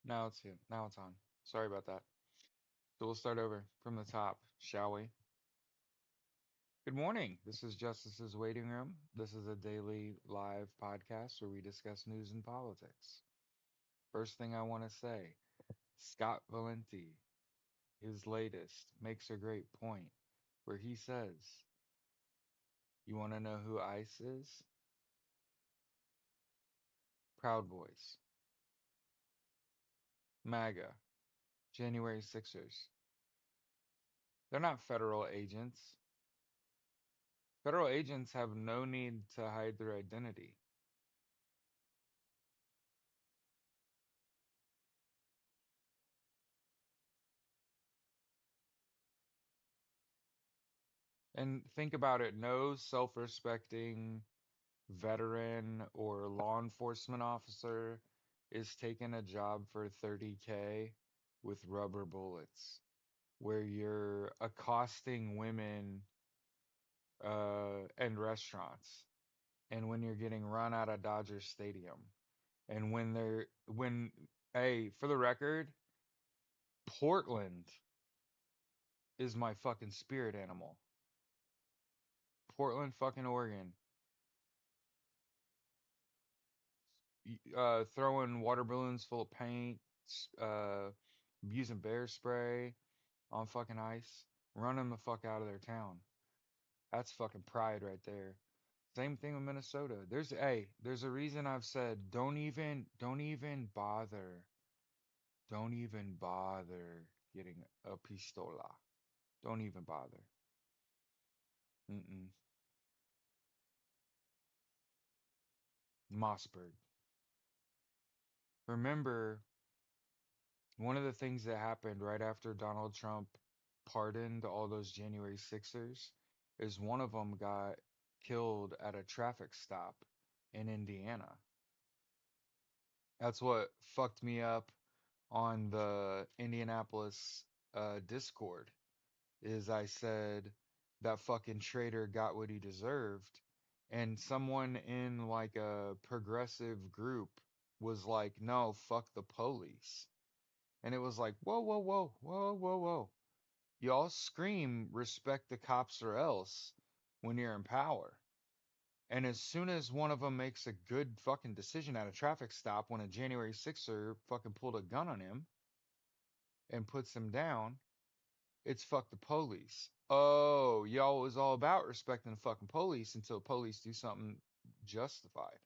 Now it's on. Sorry about that. So we'll start over from the top, shall we? Good morning. This is Justice's Waiting Room. This is a daily live podcast where we discuss news and politics. First thing I want to say, Scott Valenti, his latest, makes a great point where he says, you want to know who ICE is? Proud Boys, MAGA, January Sixers. They're not federal agents. Federal agents have no need to hide their identity. And think about it, no self-respecting veteran or law enforcement officer is taking a job for 30K with rubber bullets, where you're accosting women and restaurants, and when you're getting run out of Dodger Stadium, and hey, for the record, Portland is my fucking spirit animal. Portland, fucking Oregon. Throwing water balloons full of paint, uh, using bear spray on fucking ice, running the fuck out of their town. That's fucking pride right there. Same thing with Minnesota. There's a reason I've said don't even bother getting a pistola. Don't even bother. Mm-mm. Mossberg. Remember, one of the things that happened right after Donald Trump pardoned all those January Sixers is one of them got killed at a traffic stop in Indiana. That's what fucked me up on the Indianapolis Discord is I said that fucking traitor got what he deserved, and someone in like a progressive group was like, "No, fuck the police." And it was like, whoa, whoa, whoa, whoa, whoa, whoa. Y'all scream respect the cops or else when you're in power. And as soon as one of them makes a good fucking decision at a traffic stop when a January 6er fucking pulled a gun on him and puts him down, it's fuck the police. Oh, y'all was all about respecting the fucking police until police do something justified.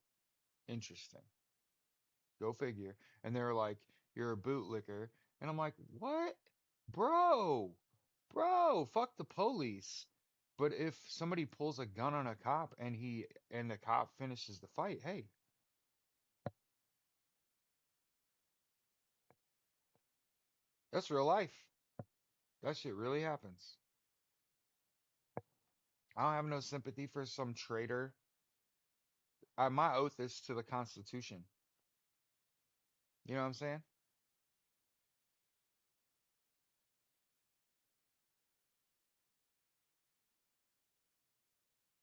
Interesting. Go figure. And they're like, you're a bootlicker. And I'm like, what? Bro, bro, fuck the police. But if somebody pulls a gun on a cop and the cop finishes the fight, hey, that's real life. That shit really happens. I don't have no sympathy for some traitor. My oath is to the Constitution. You know what I'm saying?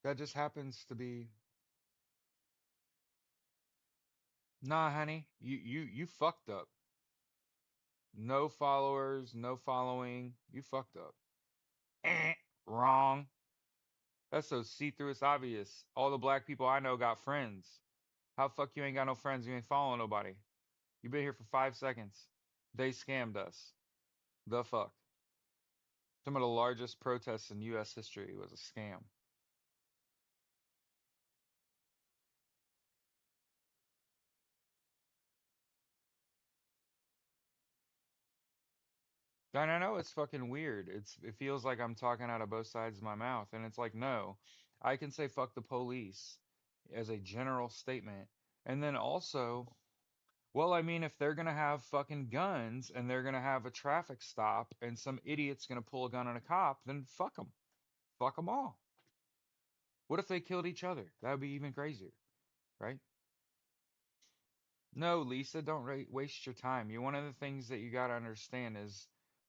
That just happens to be. Nah, honey, you fucked up. No followers, no following. You fucked up. Wrong. That's so see-through. It's obvious. All the black people I know got friends. How fuck you ain't got no friends? You ain't following nobody. You been here for 5 seconds. They scammed us. The fuck. Some of the largest protests in U.S. history was a scam. And I know it's fucking weird. It feels like I'm talking out of both sides of my mouth, and it's like no, I can say fuck the police as a general statement, and then also, well, I mean, if they're gonna have fucking guns and they're gonna have a traffic stop and some idiot's gonna pull a gun on a cop, then fuck them. Fuck them all. What if they killed each other? That would be even crazier, right? No, Lisa, don't waste your time. One of the things that you got to understand is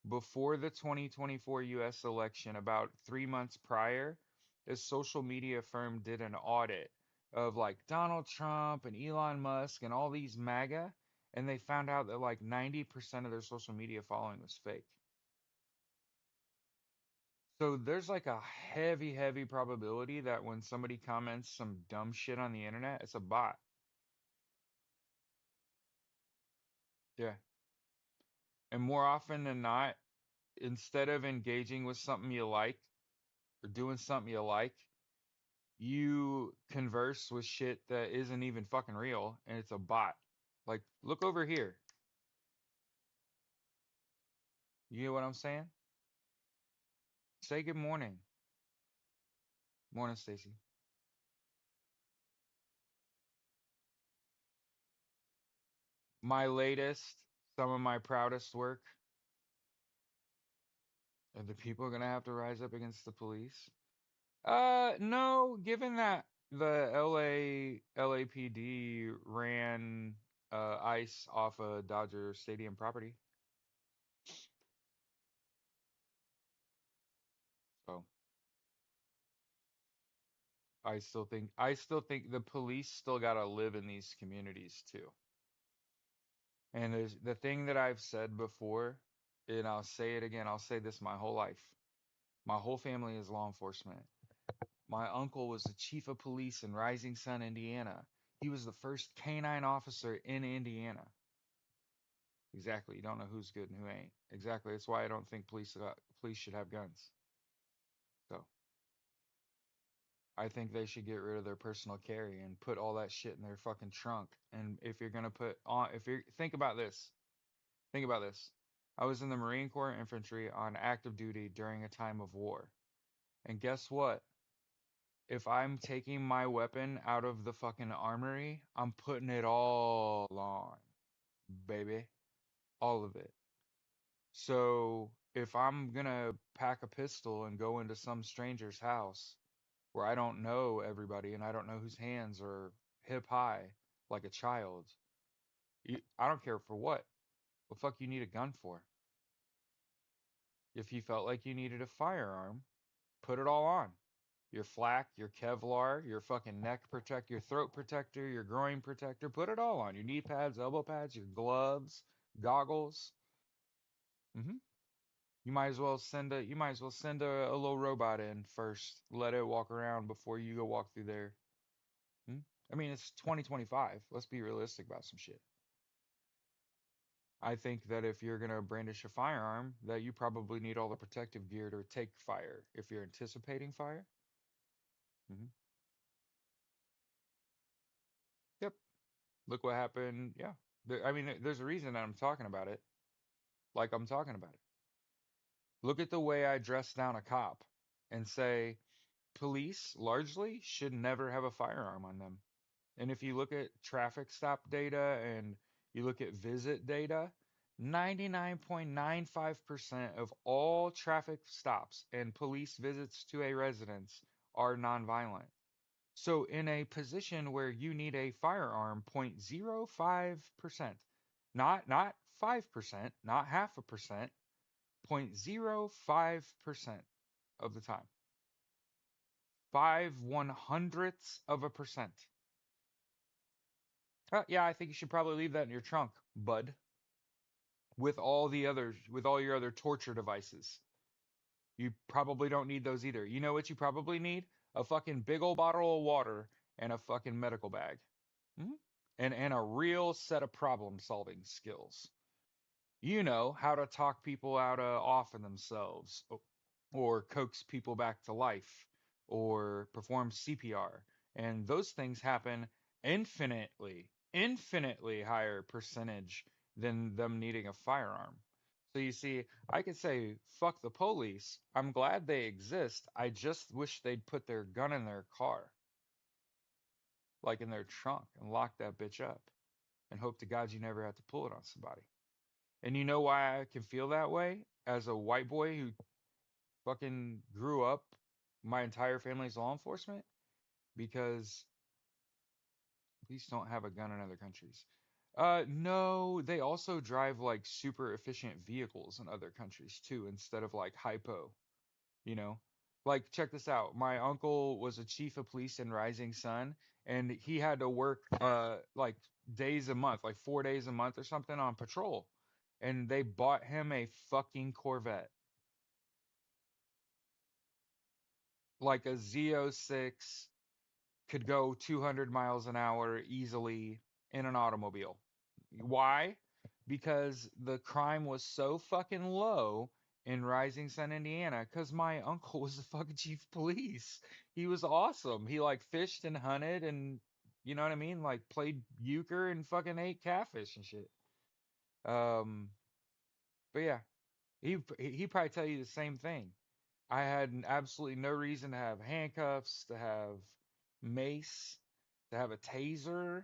before the 2024 US election, about 3 months prior, a social media firm did an audit of like Donald Trump and Elon Musk and all these MAGA, and they found out that like 90% of their social media following was fake. So there's like a heavy, heavy probability that when somebody comments some dumb shit on the internet, it's a bot. Yeah. And more often than not, instead of engaging with something you like or doing something you like, you converse with shit that isn't even fucking real and it's a bot. Like, look over here. You know what I'm saying? Say good morning. Morning, Stacy. My latest, some of my proudest work, and the people are gonna have to rise up against the police. No, given that the LAPD ran ICE off a Dodger Stadium property, so I still think the police still gotta live in these communities too. And there's the thing that I've said before, and I'll say it again, I'll say this my whole life. My whole family is law enforcement. My uncle was the chief of police in Rising Sun, Indiana. He was the first canine officer in Indiana. Exactly. You don't know who's good and who ain't. Exactly. That's why I don't think police should have guns. So I think they should get rid of their personal carry and put all that shit in their fucking trunk. And if you're gonna put on, if you're think about this. I was in the Marine Corps infantry on active duty during a time of war. And guess what? If I'm taking my weapon out of the fucking armory, I'm putting it all on, baby. All of it. So if I'm gonna pack a pistol and go into some stranger's house where I don't know everybody and I don't know whose hands are hip high like a child, I don't care for what. What fuck you need a gun for? If you felt like you needed a firearm, put it all on. Your flak, your Kevlar, your fucking neck protect, your throat protector, your groin protector, put it all on. Your knee pads, elbow pads, your gloves, goggles. hmm You might as well send a little robot in first. Let it walk around before you go walk through there. Hmm? I mean, it's 2025. Let's be realistic about some shit. I think that if you're gonna brandish a firearm, that you probably need all the protective gear to take fire. If you're anticipating fire. hmm Yep. Look what happened. Yeah. I mean, there's a reason that I'm talking about it. Like I'm talking about it. Look at the way I dress down a cop and say police largely should never have a firearm on them. And if you look at traffic stop data and you look at visit data, 99.95% of all traffic stops and police visits to a residence are nonviolent. So in a position where you need a firearm, 0.05%, not 5%, not half a percent, 0.05% of the time. 5/100ths of a percent. Yeah, I think you should probably leave that in your trunk, bud, with all your other torture devices. You probably don't need those either. You know what you probably need? A fucking big old bottle of water and a fucking medical bag. hmm and a real set of problem solving skills. You know how to talk people out of off of themselves, or coax people back to life, or perform CPR. And those things happen infinitely higher percentage than them needing a firearm. So you see, I could say, fuck the police. I'm glad they exist. I just wish they'd put their gun in their car, like in their trunk, and lock that bitch up and hope to God you never have to pull it on somebody. And you know why I can feel that way as a white boy who fucking grew up, my entire family's law enforcement? Because police don't have a gun in other countries. No, they also drive like super efficient vehicles in other countries too, instead of like hypo, you know? Like, check this out. My uncle was a chief of police in Rising Sun, and he had to work like days a month, like 4 days a month or something on patrol. And they bought him a fucking Corvette, like a Z06, could go 200 miles an hour easily in an automobile. Why? Because the crime was so fucking low in Rising Sun, Indiana, because my uncle was the fucking chief of police. He was awesome. He like fished and hunted and you know what I mean? Like played euchre and fucking ate catfish and shit. Um, but yeah, he probably tell you the same thing. I had absolutely no reason to have handcuffs, to have mace, to have a taser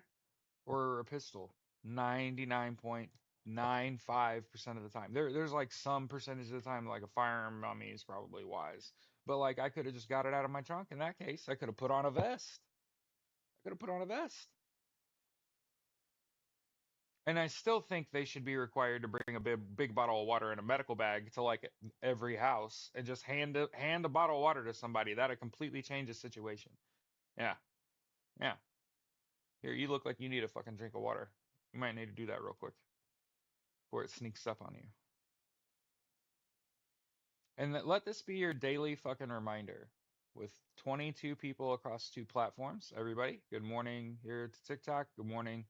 or a pistol. 99.95% of the time. There's like some percentage of the time like a firearm on me is probably wise. But like I could have just got it out of my trunk in that case. I could have put on a vest. I could have put on a vest. And I still think they should be required to bring a big bottle of water in a medical bag to like every house and just hand a bottle of water to somebody. That'd completely change the situation. Yeah, yeah. Here, you look like you need a fucking drink of water. You might need to do that real quick before it sneaks up on you. And let this be your daily fucking reminder. With 22 people across two platforms, everybody, good morning here to TikTok. Good morning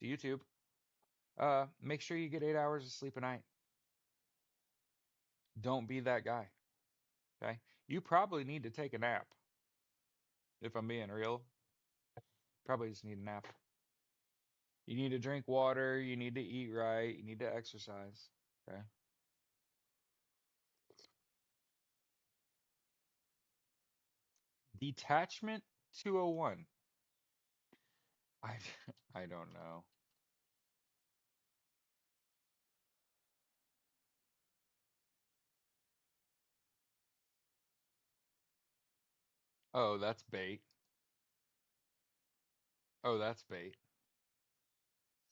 to YouTube. Make sure you get 8 hours of sleep a night. Don't be that guy. Okay? You probably need to take a nap. If I'm being real, probably just need a nap. You need to drink water. You need to eat right. You need to exercise. Okay? Detachment 201. I I don't know. Oh, that's bait. Oh, that's bait.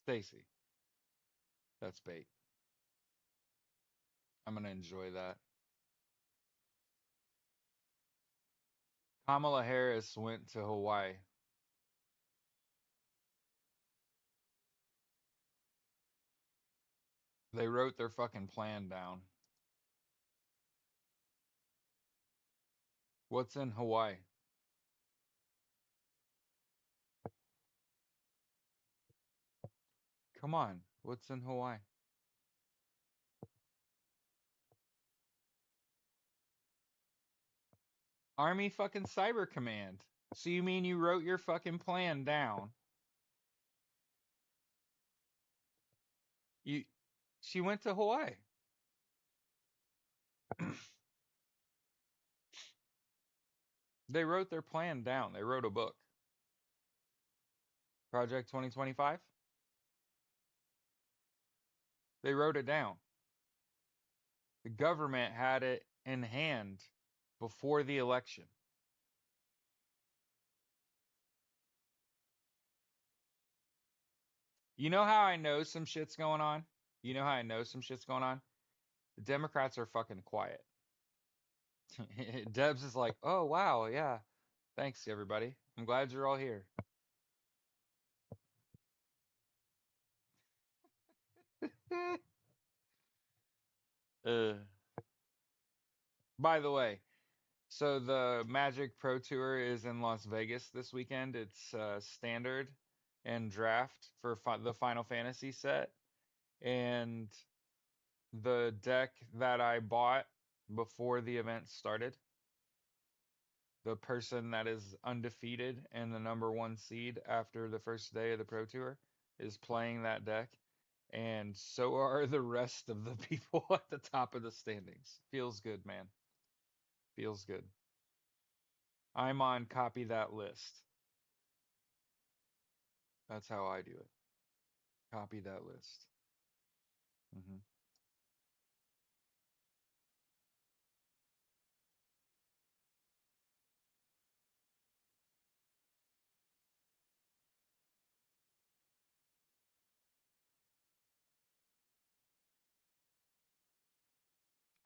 Stacy, that's bait. I'm gonna enjoy that. Kamala Harris went to Hawaii. They wrote their fucking plan down. What's in Hawaii? Come on. What's in Hawaii? Army fucking Cyber Command. So you mean you wrote your fucking plan down? You She went to Hawaii. They wrote their plan down. They wrote a book. Project 2025. They wrote it down. The government had it in hand before the election. You know how I know some shit's going on? You know how I know some shit's going on? The Democrats are fucking quiet. Debs is like, oh, wow, yeah. Thanks, everybody. I'm glad you're all here. uh, by the way, so the Magic Pro Tour is in Las Vegas this weekend. It's standard and draft for the Final Fantasy set. And the deck that I bought before the event started, the person that is undefeated and the number one seed after the first day of the Pro Tour is playing that deck. And so are the rest of the people at the top of the standings. Feels good, man. Feels good. I'm on copy that list. That's how I do it. Copy that list. Hmm.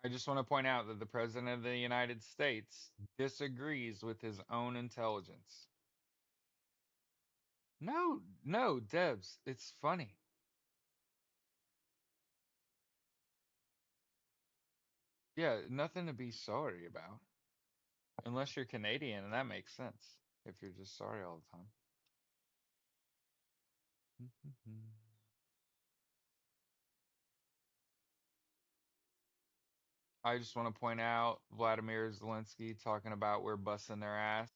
I just want to point out that the President of the United States disagrees with his own intelligence. No, no, Debs, it's funny. Yeah, nothing to be sorry about. Unless you're Canadian, and that makes sense. If you're just sorry all the time. I just want to point out Vladimir Zelensky talking about we're busting their ass.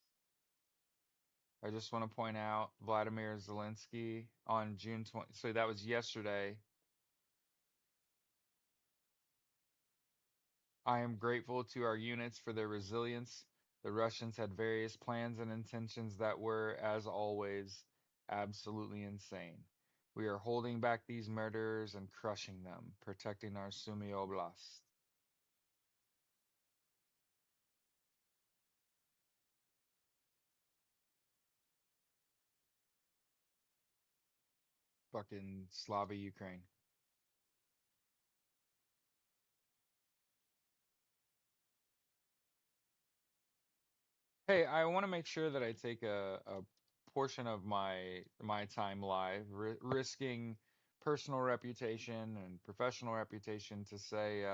I just want to point out Vladimir Zelensky on June 20. So that was yesterday. I am grateful to our units for their resilience. The Russians had various plans and intentions that were, as always, absolutely insane. We are holding back these murderers and crushing them, protecting our Sumy Oblast. Fucking Slava Ukraine. Hey, I want to make sure that I take a portion of my time live, risking personal reputation and professional reputation to say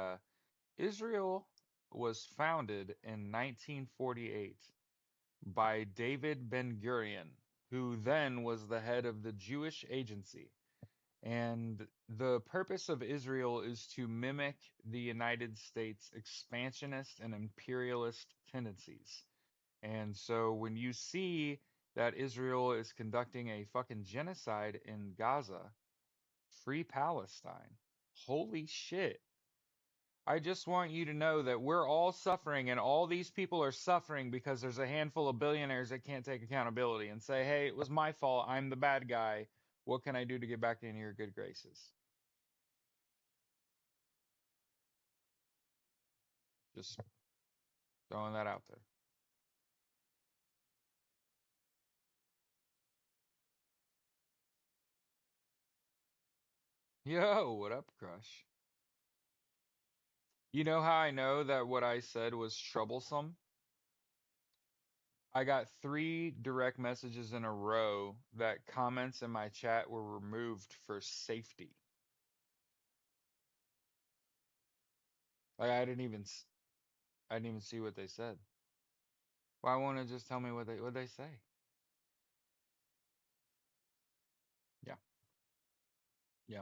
Israel was founded in 1948 by David Ben-Gurion, who then was the head of the Jewish Agency. And the purpose of Israel is to mimic the United States' expansionist and imperialist tendencies. And so when you see that Israel is conducting a fucking genocide in Gaza, free Palestine. Holy shit. I just want you to know that we're all suffering and all these people are suffering because there's a handful of billionaires that can't take accountability and say, hey, it was my fault. I'm the bad guy. What can I do to get back in your good graces? Just throwing that out there. Yo, what up, Crush? You know how I know that what I said was troublesome? I got three direct messages in a row that comments in my chat were removed for safety. Like I didn't even see what they said. Why won't it just tell me what they say? Yeah, yeah.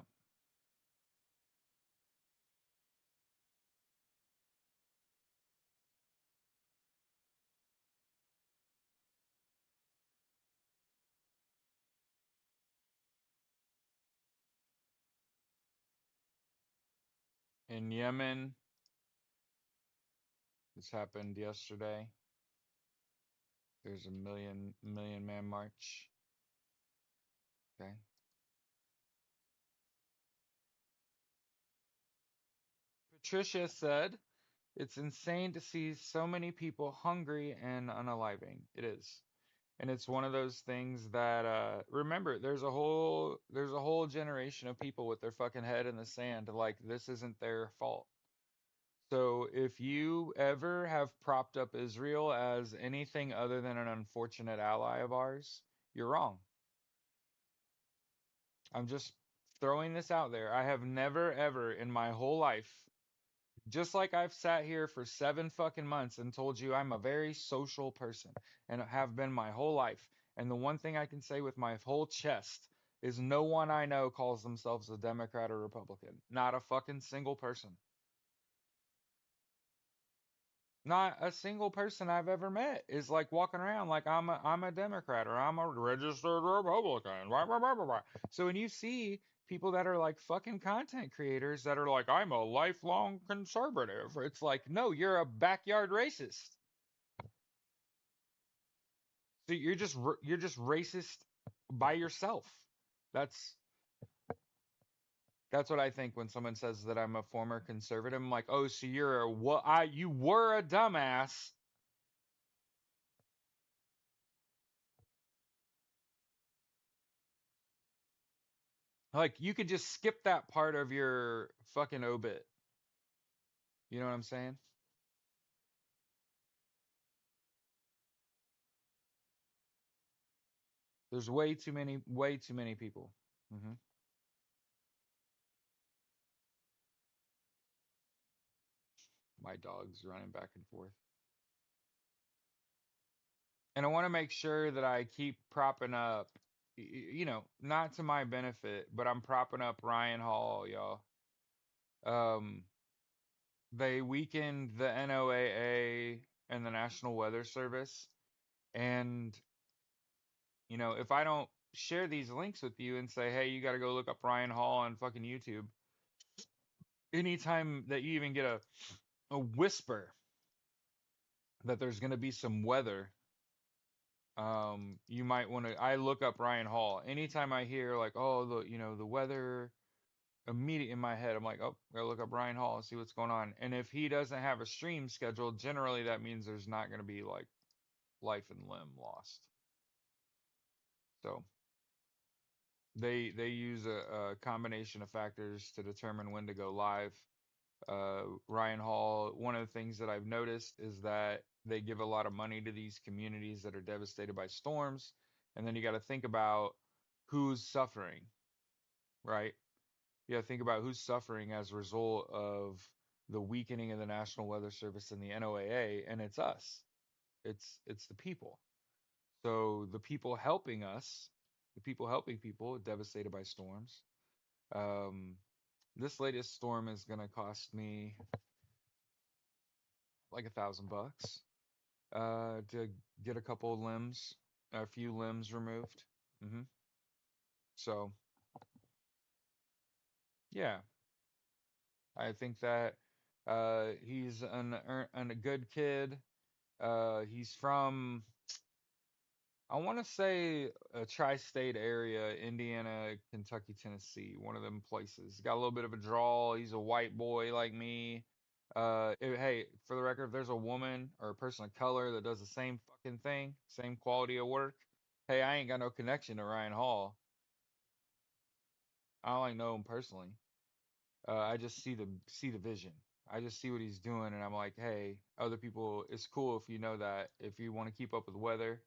In Yemen, this happened yesterday. There's a million man march. Okay. Patricia said, it's insane to see so many people hungry and unaliving. It is. And it's one of those things that remember, there's a whole generation of people with their fucking head in the sand, like this isn't their fault. So if you ever have propped up Israel as anything other than an unfortunate ally of ours, you're wrong. I'm just throwing this out there. I have never ever in my whole life, just like I've sat here for 7 fucking months and told you I'm a very social person and have been my whole life. And the one thing I can say with my whole chest is no one I know calls themselves a Democrat or Republican. Not a fucking single person. Not a single person I've ever met is like walking around like I'm a Democrat or I'm a registered Republican. Blah, blah, blah, blah, blah. So when you see people that are like fucking content creators that are like I'm a lifelong conservative, it's like no, you're a backyard racist. So you're just racist by yourself. That's that's what I think when someone says that I'm a former conservative. I'm like, oh, so you're a what? You were a dumbass. Like you could just skip that part of your fucking obit. You know what I'm saying? There's way too many people. Hmm. My dog's running back and forth. And I want to make sure that I keep propping up, not to my benefit, but I'm propping up Ryan Hall, y'all. Um, they weakened the NOAA and the National Weather Service. And, if I don't share these links with you and say, hey, you got to go look up Ryan Hall on fucking YouTube, anytime that you even get a whisper that there's going to be some weather, you might want to. I look up Ryan Hall. Anytime I hear like, oh, the weather, immediate in my head, I'm like, oh, gotta look up Ryan Hall and see what's going on. And if he doesn't have a stream scheduled, generally that means there's not going to be like life and limb lost. So they use a combination of factors to determine when to go live. Ryan Hall, one of the things that I've noticed is that they give a lot of money to these communities that are devastated by storms. And then you got to think about who's suffering, right? You got to think about who's suffering as a result of the weakening of the National Weather Service and the NOAA, and it's us. It's the people. So the people helping us, the people helping people devastated by storms. Um, this latest storm is gonna cost me like $1,000 to get a couple of limbs, a few limbs removed. Hmm. So yeah, I think that he's a good kid. He's from, I want to say, a tri-state area, Indiana, Kentucky, Tennessee, one of them places. Got a little bit of a drawl. He's a white boy like me. Hey, for the record, if there's a woman or a person of color that does the same fucking thing, same quality of work, hey, I ain't got no connection to Ryan Hall. I don't like know him personally. I just see the vision. I just see what he's doing, and I'm like, hey, other people, it's cool if you know that. If you want to keep up with weather,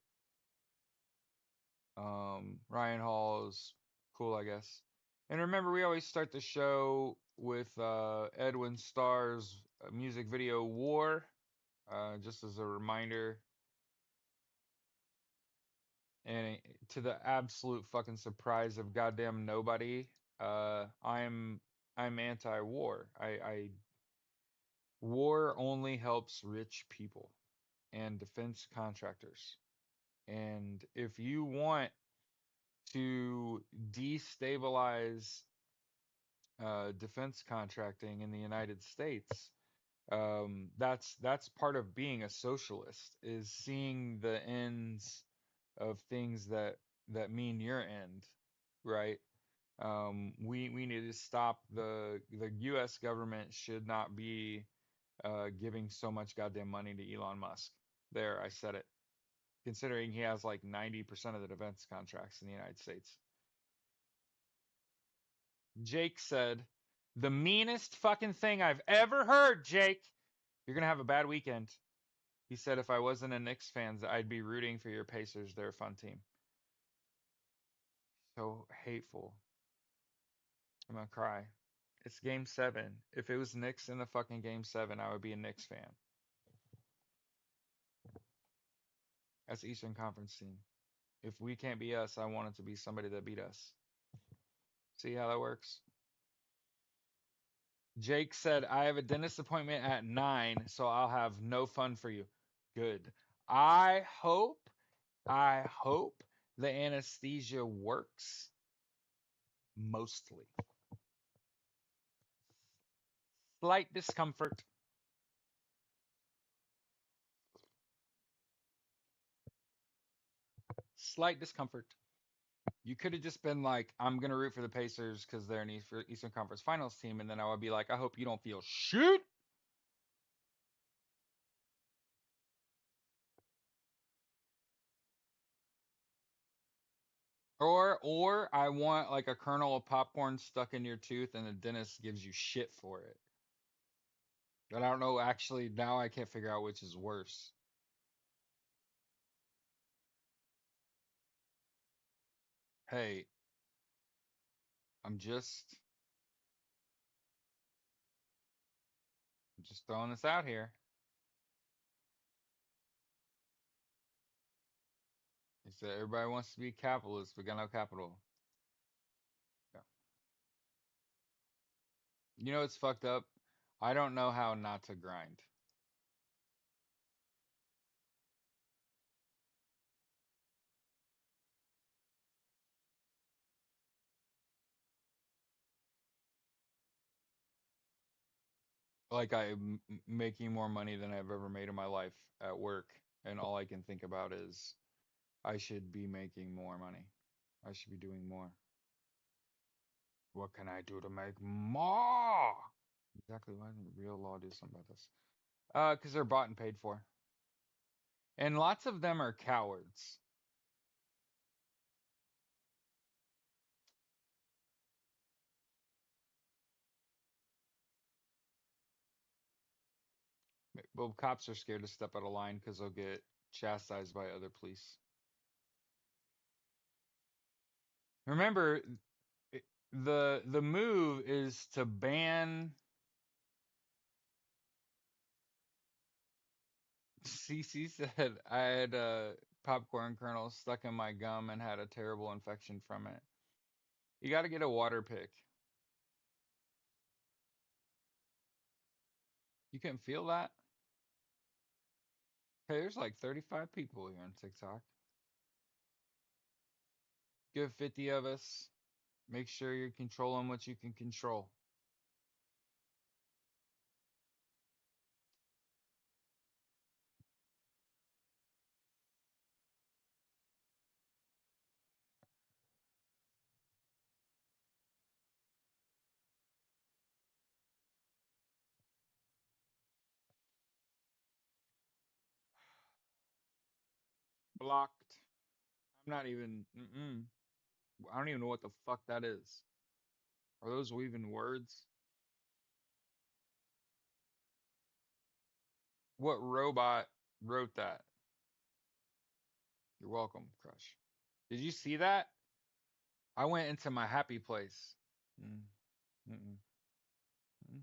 Ryan Hall is cool, I guess. And remember, we always start the show with Edwin Starr's music video War, just as a reminder. And to the absolute fucking surprise of goddamn nobody, I'm anti-war. War only helps rich people and defense contractors. And if you want to destabilize defense contracting in the United States, that's part of being a socialist, is seeing the ends of things that mean your end, right? We need to stop the U.S. government should not be giving so much goddamn money to Elon Musk. There, I said it. Considering he has like 90% of the defense contracts in the United States. Jake said, the meanest fucking thing I've ever heard, Jake. You're gonna have a bad weekend. He said if I wasn't a Knicks fan, I'd be rooting for your Pacers. They're a fun team. So hateful. I'm gonna cry. It's game seven. If it was Knicks in the fucking game seven, I would be a Knicks fan. That's Eastern Conference team. If we can't be us, I want it to be somebody that beat us. See how that works? Jake said, I have a dentist appointment at 9, so I'll have no fun for you. Good. I hope, I hope the anesthesia works mostly. Slight discomfort. Slight discomfort. You could have just been like, I'm going to root for the Pacers because they're an Eastern Conference Finals team. And then I would be like, I hope you don't feel shit. Or I want like a kernel of popcorn stuck in your tooth and the dentist gives you shit for it. But I don't know, actually, now I can't figure out which is worse. Hey, I'm just I'm just throwing this out here. He said everybody wants to be capitalist, but got no capital. Yeah. You know it's fucked up? I don't know how not to grind. Like I'm making more money than I've ever made in my life at work, and all I can think about is I should be making more money. I should be doing more. What can I do to make more? Exactly. Why didn't real law do something about this? Because they're bought and paid for. And lots of them are cowards. Well, cops are scared to step out of line because they'll get chastised by other police. Remember, the move is to ban. CC said I had popcorn kernel stuck in my gum and had a terrible infection from it. You got to get a water pick. You can feel that. Hey, there's like 35 people here on TikTok. Give 50 of us. Make sure you're controlling what you can control. Blocked. I'm not even. I don't even know what the fuck that is. Are those even words? What robot wrote that? You're welcome, Crush. Did you see that? I went into my happy place. Mm, mm, mm, mm.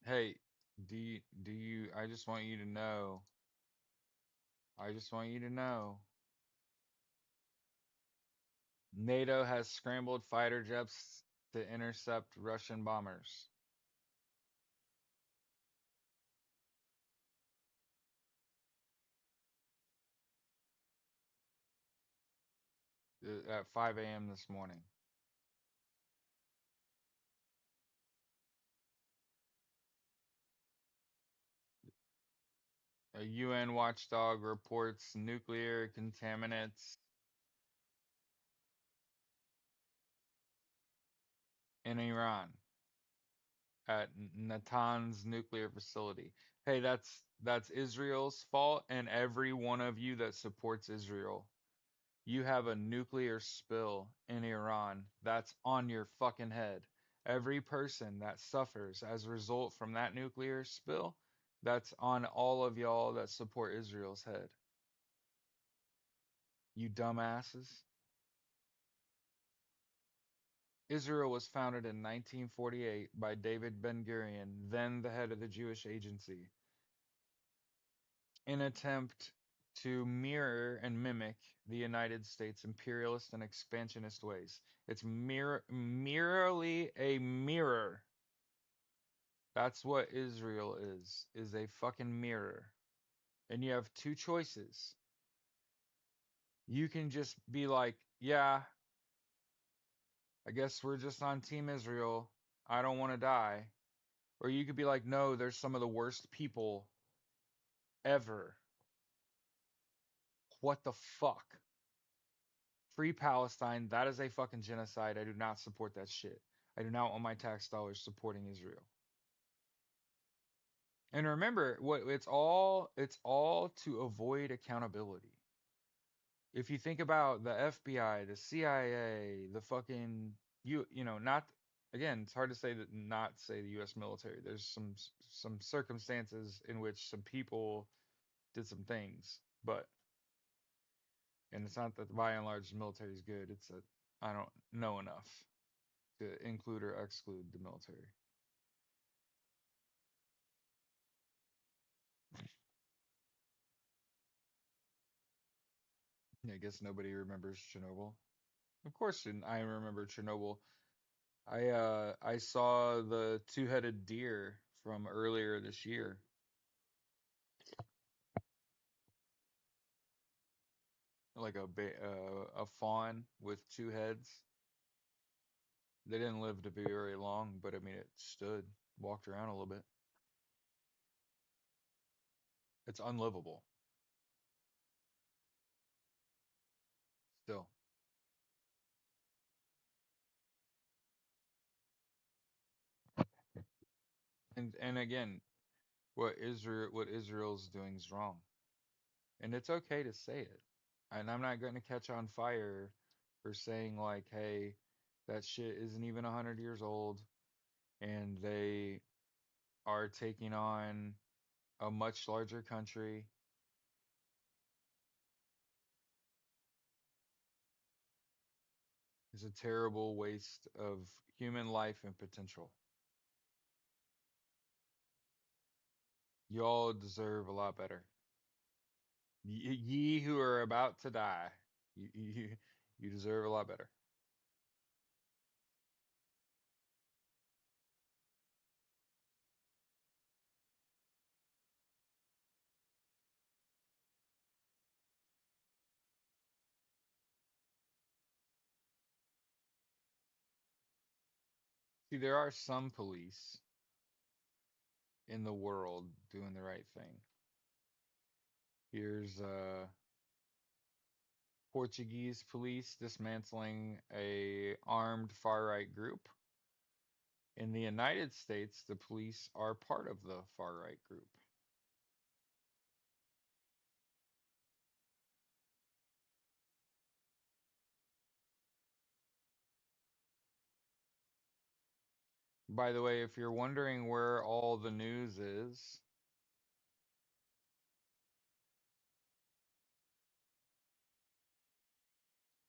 Hey, I just want you to know, I just want you to know, NATO has scrambled fighter jets to intercept Russian bombers at 5 a.m. this morning. A UN watchdog reports nuclear contaminants in Iran at Natanz nuclear facility. Hey, that's Israel's fault, and every one of you that supports Israel. You have a nuclear spill in Iran that's on your fucking head. Every person that suffers as a result from that nuclear spill, that's on all of y'all that support Israel's head. You dumbasses. Israel was founded in 1948 by David Ben-Gurion, then the head of the Jewish Agency, in an attempt to mirror and mimic the United States' imperialist and expansionist ways. It's merely a mirror. That's what Israel is a fucking mirror. And you have two choices. You can just be like, yeah, I guess we're just on Team Israel. I don't want to die. Or you could be like, no, there's some of the worst people ever. What the fuck? Free Palestine. That is a fucking genocide. I do not support that shit. I do not want my tax dollars supporting Israel. And remember, what it's all to avoid accountability. If you think about the FBI, the CIA, the fucking not again, it's hard to say that not say the US military. There's some circumstances in which some people did some things, but and it's not that by and large the military is good. It's that I don't know enough to include or exclude the military. I guess nobody remembers Chernobyl. Of course, I remember Chernobyl. I saw the two-headed deer from earlier this year, like a fawn with two heads. They didn't live to be very long, but I mean it stood, walked around a little bit. It's unlivable still. And again, what Israel's doing is wrong. And it's okay to say it. And I'm not going to catch on fire for saying like, hey, that shit isn't even 100 years old and they are taking on a much larger country. Is a terrible waste of human life and potential. Y'all deserve a lot better. Ye who are about to die, you deserve a lot better. See, there are some police in the world doing the right thing. Here's Portuguese police dismantling a armed far-right group. In the United States, the police are part of the far-right group. By the way, if you're wondering where all the news is,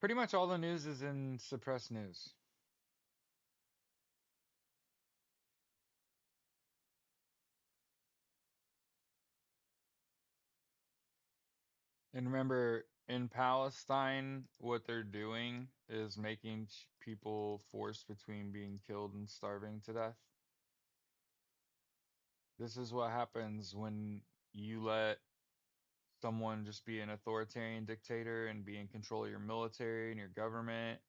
pretty much all the news is in suppressed news. And remember, in Palestine, what they're doing is making people forced between being killed and starving to death. This is what happens when you let someone just be an authoritarian dictator and be in control of your military and your government.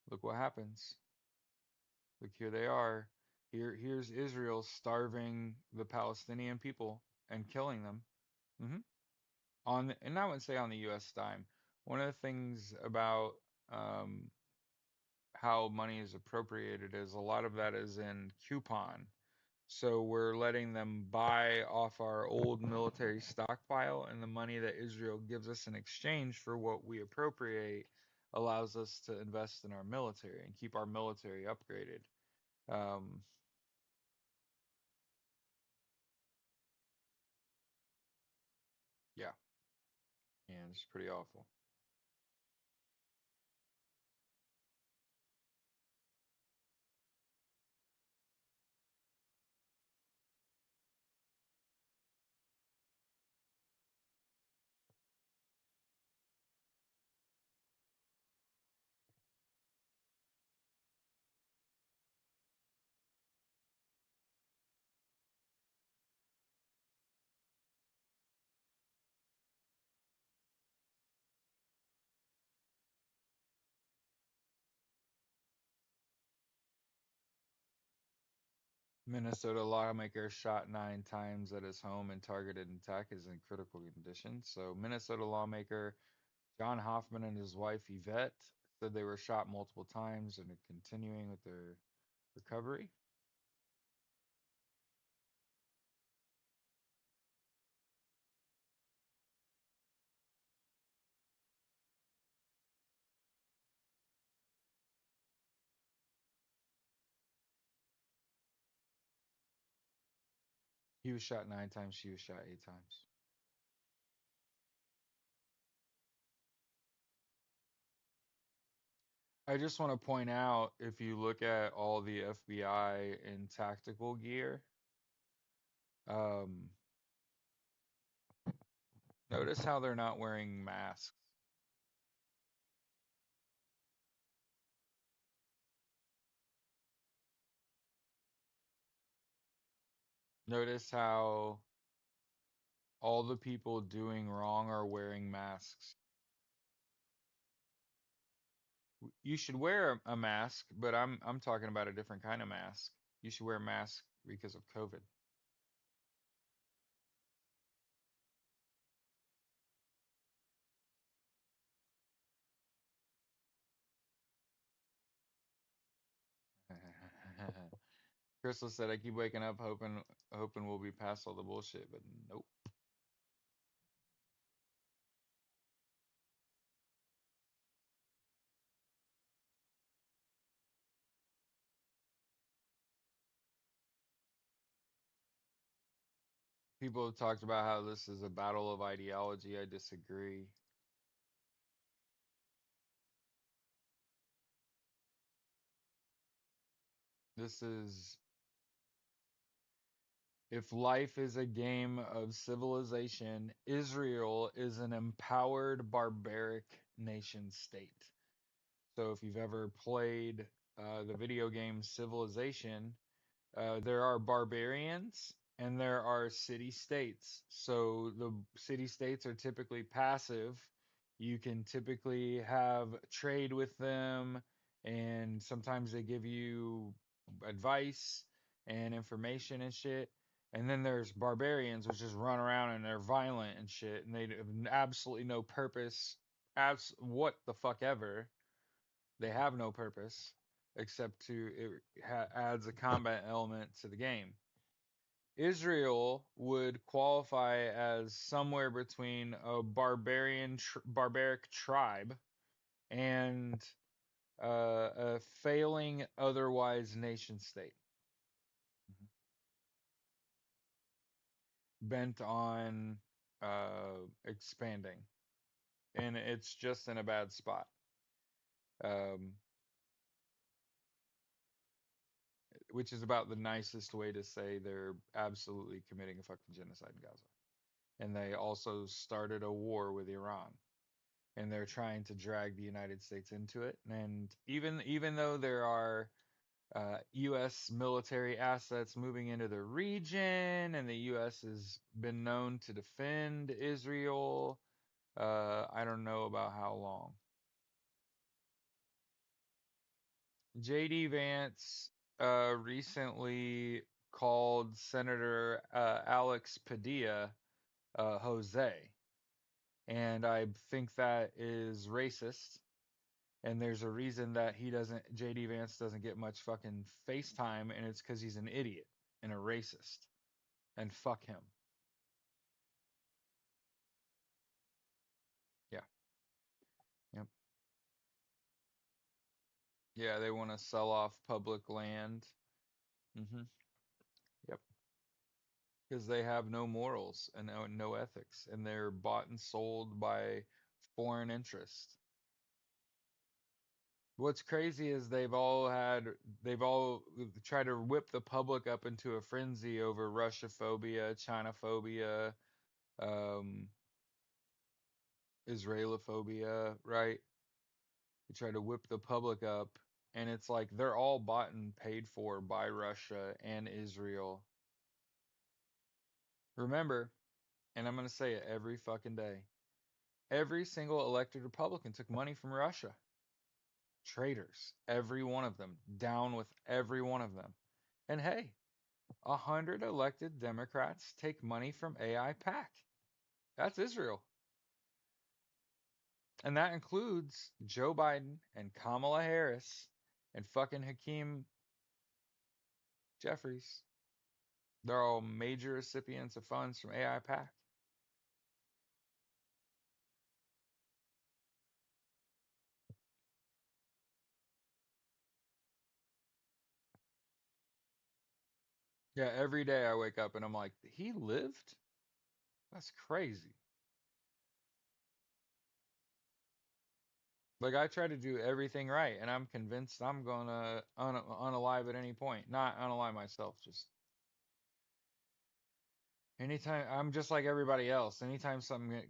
Look what happens. Look, here they are. Here's Israel starving the Palestinian people and killing them. Hmm and I wouldn't say on the U.S. dime. One of the things about how money is appropriated is a lot of that is in coupon. So we're letting them buy off our old military stockpile, and the money that Israel gives us in exchange for what we appropriate allows us to invest in our military and keep our military upgraded. Um, yeah, and it's pretty awful. Minnesota lawmaker shot 9 times at his home and targeted attack is in critical condition. So Minnesota lawmaker John Hoffman and his wife Yvette said they were shot multiple times and are continuing with their recovery. He was shot 9 times, she was shot 8 times. I just want to point out if you look at all the FBI in tactical gear, um, notice how they're not wearing masks. Notice how all the people doing wrong are wearing masks. You should wear a mask, but I'm talking about a different kind of mask. You should wear a mask because of COVID. Crystal said, "I keep waking up hoping we'll be past all the bullshit, but nope." People have talked about how this is a battle of ideology. I disagree. This is If life is a game of civilization, Israel is an empowered barbaric nation state. So if you've ever played the video game Civilization, there are barbarians and there are city states. So the city states are typically passive. You can typically have trade with them, and sometimes they give you advice and information and shit. And then there's barbarians, which just run around and they're violent and shit, and they have absolutely no purpose, what the fuck ever. They have no purpose except adds a combat element to the game. Israel would qualify as somewhere between a barbaric tribe and a failing otherwise nation state, bent on expanding, and it's just in a bad spot. Um, which is about the nicest way to say they're absolutely committing a fucking genocide in Gaza. And they also started a war with Iran, and they're trying to drag the United States into it. And even though there are U.S. military assets moving into the region, and the U.S. has been known to defend Israel, I don't know about how long. J.D. Vance recently called Senator Alex Padilla Jose, and I think that is racist. And there's a reason that JD Vance doesn't get much fucking FaceTime, and it's because he's an idiot and a racist. And fuck him. Yeah. Yep. Yeah, they want to sell off public land. Hmm. Yep. Because they have no morals and no ethics, and they're bought and sold by foreign interests. What's crazy is they've all tried to whip the public up into a frenzy over Russia phobia, China phobia, um, Israelophobia, right? They try to whip the public up, and it's like they're all bought and paid for by Russia and Israel. Remember, and I'm going to say it every fucking day, every single elected Republican took money from Russia. Traitors, every one of them, down with every one of them. And hey, 100 elected Democrats take money from AI PAC. That's Israel. And that includes Joe Biden and Kamala Harris and fucking Hakeem Jeffries. They're all major recipients of funds from AI PAC. Yeah, every day I wake up and I'm like, he lived? That's crazy. Like I try to do everything right, and I'm convinced I'm gonna unalive at any point. Not unalive myself, just anytime. I'm just like everybody else. Anytime something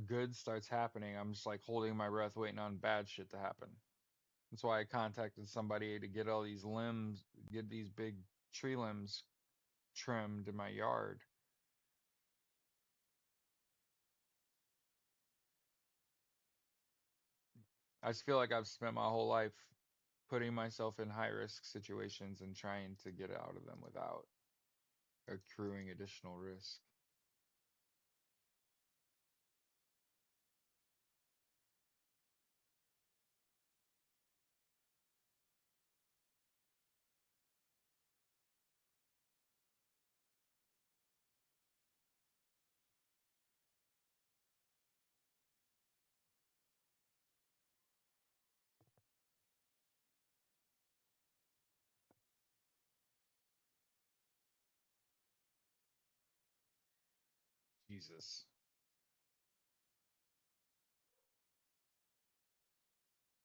good starts happening, I'm just like holding my breath, waiting on bad shit to happen. That's why I contacted somebody to get all these limbs, get these big tree limbs trimmed in my yard. I just feel like I've spent my whole life putting myself in high risk situations and trying to get out of them without accruing additional risk. Jesus.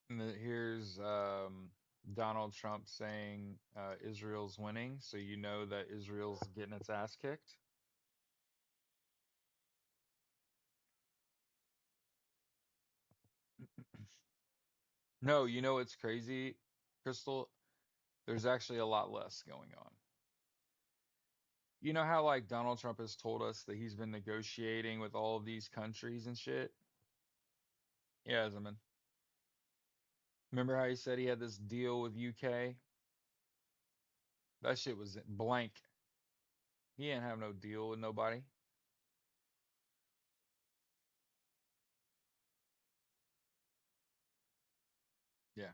And here's Donald Trump saying Israel's winning, so you know that Israel's getting its ass kicked. No, you know what's crazy, Crystal? There's actually a lot less going on. You know how like Donald Trump has told us that he's been negotiating with all of these countries and shit? Yeah, Zimmerman. Remember how he said he had this deal with UK? That shit was blank. He ain't have no deal with nobody. Yeah.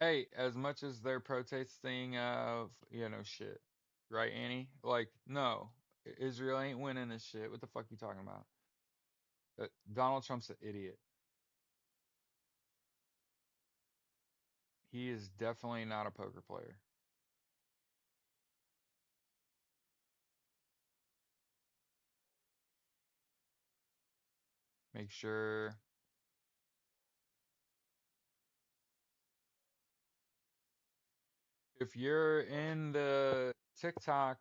Hey, as much as they're protesting, shit, right, Annie? Like, no, Israel ain't winning this shit. What the fuck you talking about? Donald Trump's an idiot. He is definitely not a poker player. Make sure if you're in the TikTok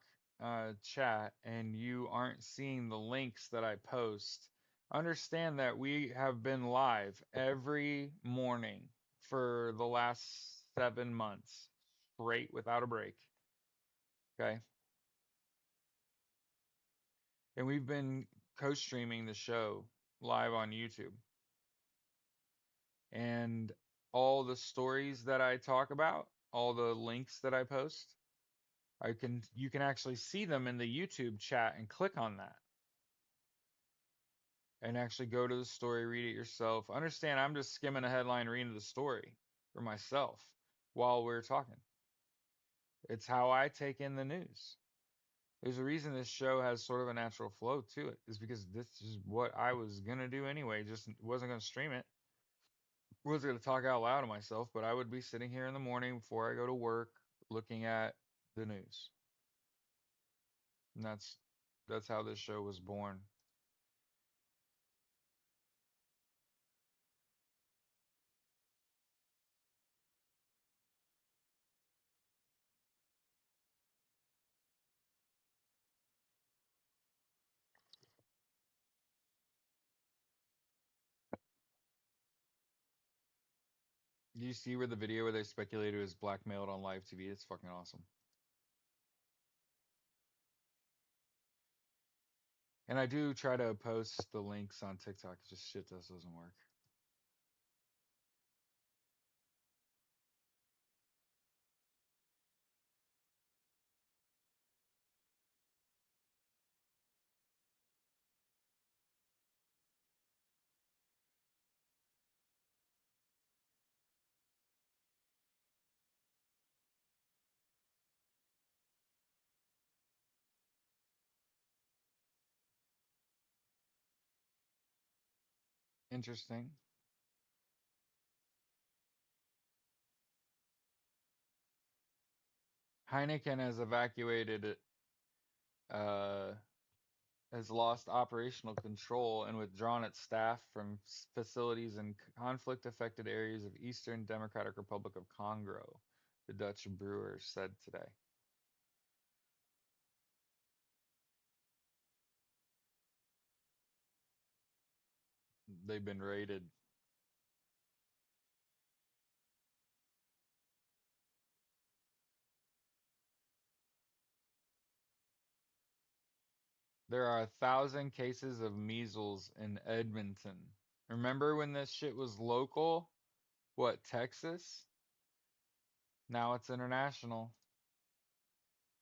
chat and you aren't seeing the links that I post, understand that we have been live every morning for the last 7 months straight without a break. Okay. And we've been co-streaming the show live on YouTube. And all the stories that I talk about, all the links that I post, you can actually see them in the YouTube chat and click on that and actually go to the story, read it yourself. Understand, I'm just skimming a headline, reading the story for myself while we're talking. It's how I take in the news. There's a reason this show has sort of a natural flow to it, is because this is what I was gonna do anyway, just wasn't gonna stream it. Was gonna talk out loud to myself, but I would be sitting here in the morning before I go to work looking at the news. And that's how this show was born. Do you see where the video where they speculated it was blackmailed on live TV? It's fucking awesome. And I do try to post the links on TikTok. It's just shit, this doesn't work. Interesting. Heineken has evacuated, uh, has lost operational control and withdrawn its staff from facilities in conflict-affected areas of Eastern Democratic Republic of Congo, the Dutch brewers said today. They've been raided. There are 1,000 cases of measles in Edmonton. Remember when this shit was local? What, Texas? Now it's international.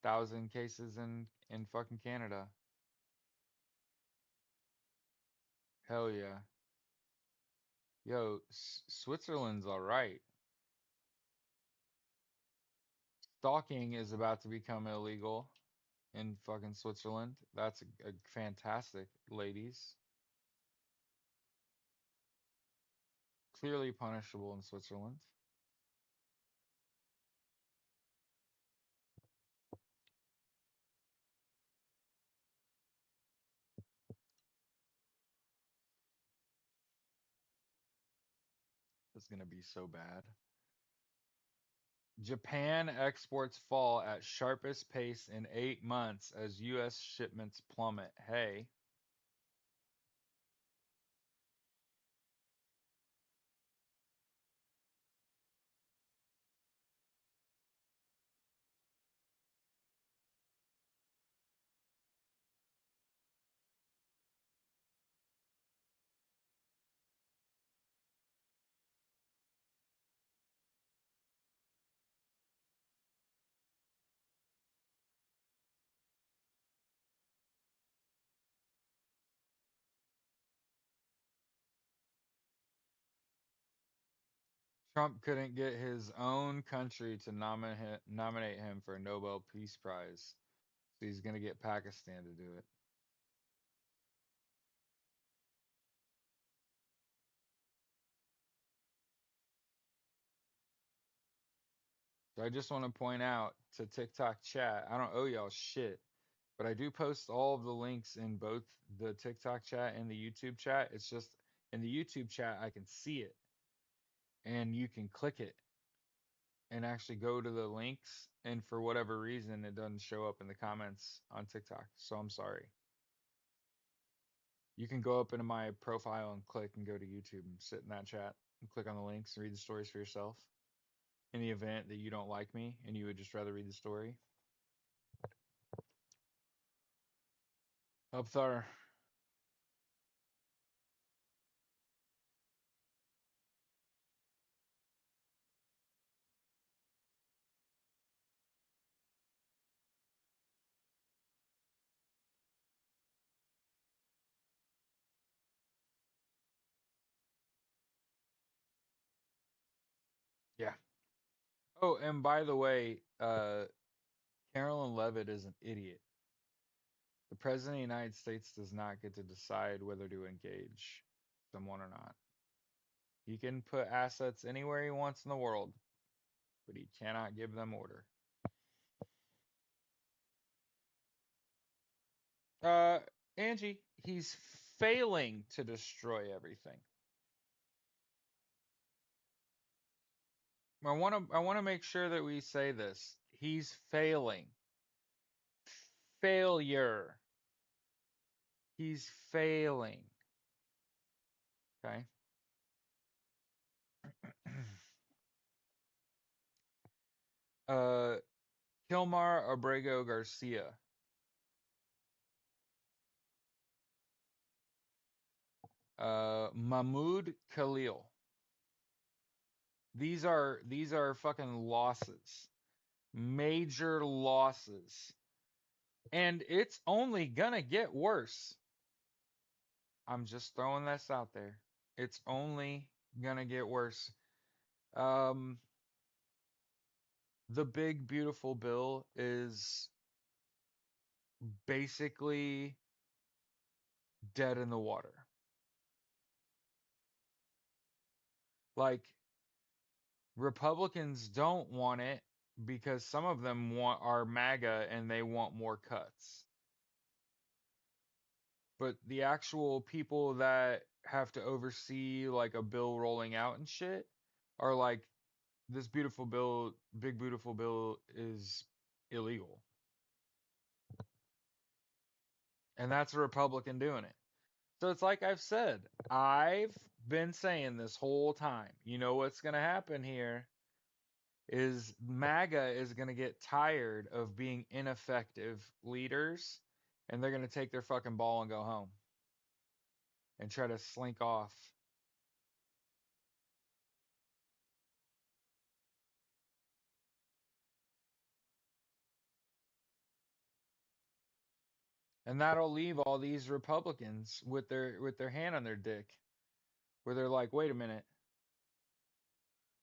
1,000 cases in fucking Canada. Hell yeah. Yo, Switzerland's all right. Stalking is about to become illegal in fucking Switzerland. That's a fantastic, ladies. Clearly punishable in Switzerland. It's gonna be so bad. Japan exports fall at sharpest pace in 8 months as U.S. shipments plummet. Hey, Trump couldn't get his own country to nominate him for a Nobel Peace Prize, so he's gonna get Pakistan to do it. So I just want to point out to TikTok chat, I don't owe y'all shit, but I do post all of the links in both the TikTok chat and the YouTube chat. It's just in the YouTube chat, I can see it and you can click it and actually go to the links. And for whatever reason, it doesn't show up in the comments on TikTok. So I'm sorry. You can go up into my profile and click and go to YouTube and sit in that chat and click on the links and read the stories for yourself. In the event that you don't like me and you would just rather read the story, up there. Yeah. Oh, and by the way, Carolyn Levitt is an idiot. The President of the United States does not get to decide whether to engage someone or not. He can put assets anywhere he wants in the world, but he cannot give them order. Uh, Angie, he's failing to destroy everything. I want to make sure that we say this. He's failing. Failure. He's failing. Okay. uh, Kilmar Abrego Garcia. Mahmoud Khalil. These are fucking losses. Major losses. And it's only gonna get worse. I'm just throwing this out there. It's only gonna get worse. Um, the big beautiful bill is basically dead in the water. Like Republicans don't want it because some of them want are MAGA and they want more cuts. But the actual people that have to oversee like a bill rolling out and shit are like, this beautiful bill, big beautiful bill is illegal. And that's a Republican doing it. So it's like I've said, I've been saying this whole time, you know what's going to happen here is MAGA is going to get tired of being ineffective leaders and they're going to take their fucking ball and go home and try to slink off. And that'll leave all these Republicans with their hand on their dick where they're like, "Wait a minute.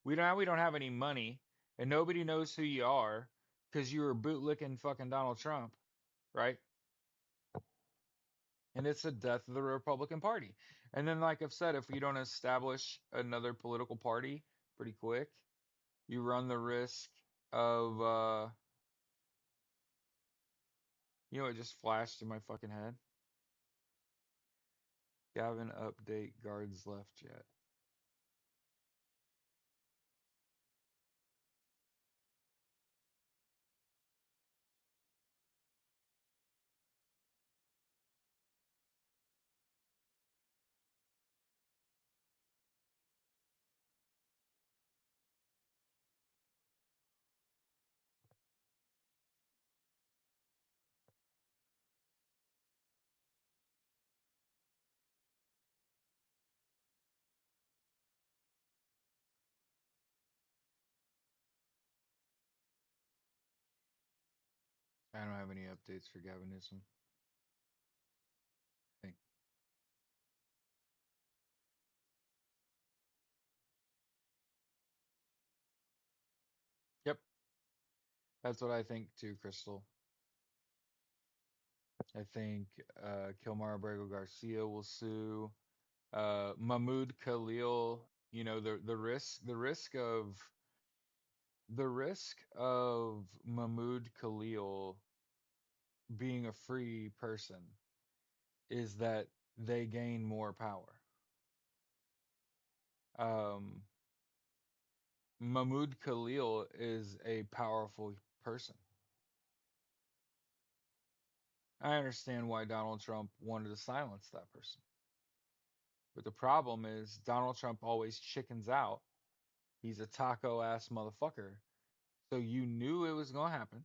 We don't have any money and nobody knows who you are because you were bootlicking fucking Donald Trump, right?" And it's the death of the Republican Party. And then, like I've said, if we don't establish another political party pretty quick, you run the risk of, it just flashed in my fucking head. Gavin update guards left yet. I don't have any updates for Gavinism. I think. Yep, that's what I think too, Crystal. I think Kilmar Abrego Garcia will sue. Mahmoud Khalil, the risk of Mahmoud Khalil being a free person is that they gain more power. Um, Mahmoud Khalil is a powerful person. I understand why Donald Trump wanted to silence that person. But the problem is Donald Trump always chickens out. He's a taco ass motherfucker. So you knew it was going to happen.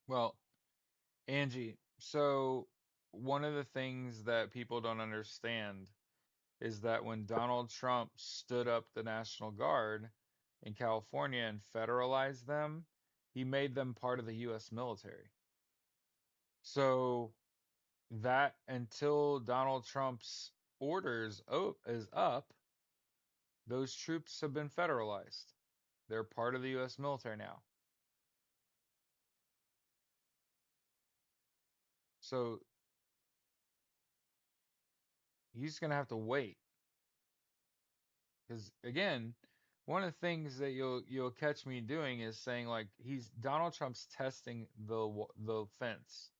Well, Angie, so one of the things that people don't understand is that when Donald Trump stood up the National Guard in California and federalized them, he made them part of the US military. So that until Donald Trump's orders is up, those troops have been federalized. They're part of the US military now. So he's going to have to wait because again, one of the things that you'll catch me doing is saying like he's Donald Trump's testing the fence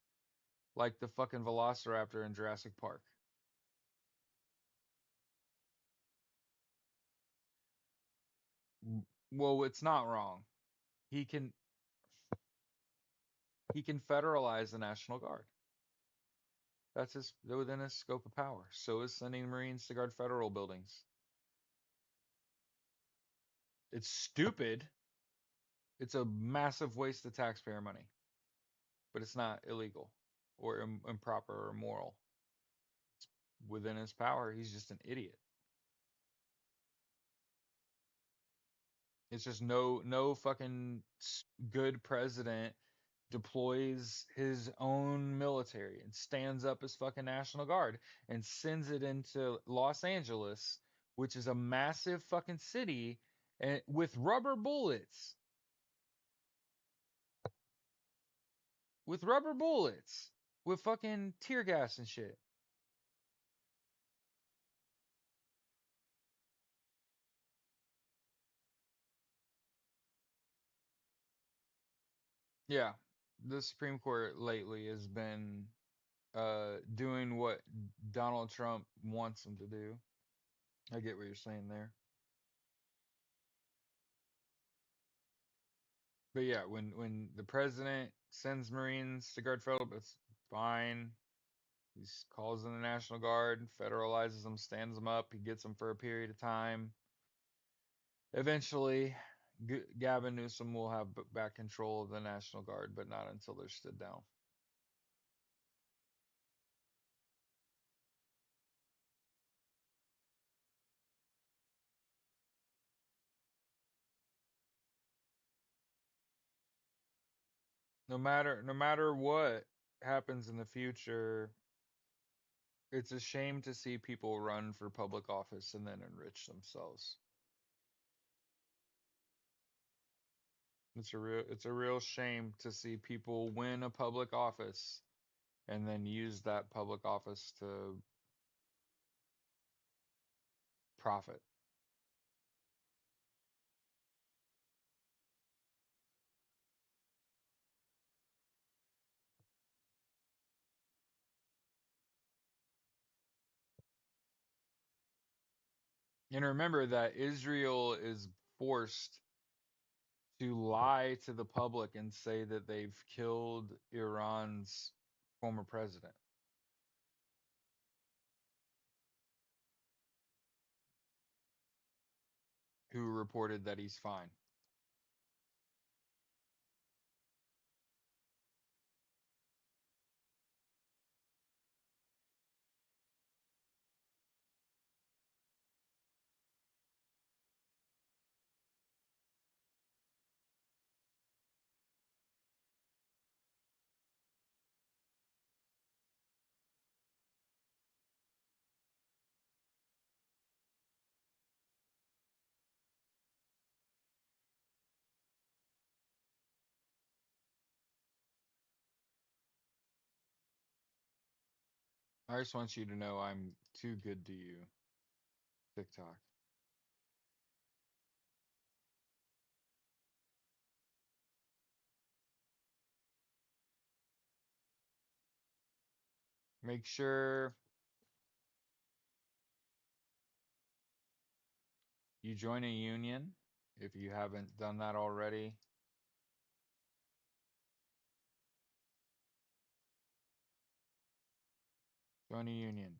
like the fucking Velociraptor in Jurassic Park. Well, it's not wrong. He can he can federalize the National Guard. That's his within his scope of power. So is sending Marines to guard federal buildings. It's stupid. It's a massive waste of taxpayer money, but it's not illegal or improper or immoral. Within his power, he's just an idiot. It's just no fucking good president deploys his own military and stands up his fucking National Guard and sends it into Los Angeles, which is a massive fucking city and with rubber bullets. with rubber bullets, with fucking tear gas and shit. Yeah, the Supreme Court lately has been doing what Donald Trump wants them to do. I get what you're saying there. But yeah, when the president sends Marines to guard Philip, it's fine. He calls in the National Guard, federalizes them, stands them up. He gets them for a period of time. Eventually, Gavin Newsom will have back control of the National Guard, but not until they're stood down. No matter what happens in the future, it's a shame to see people run for public office and then enrich themselves. It's a real shame to see people win a public office and then use that public office to profit. And remember that Israel is forced to lie to the public and say that they've killed Iran's former president, who reported that he's fine. I just want you to know I'm too good to you, TikTok. Make sure you join a union if you haven't done that already. Join a union.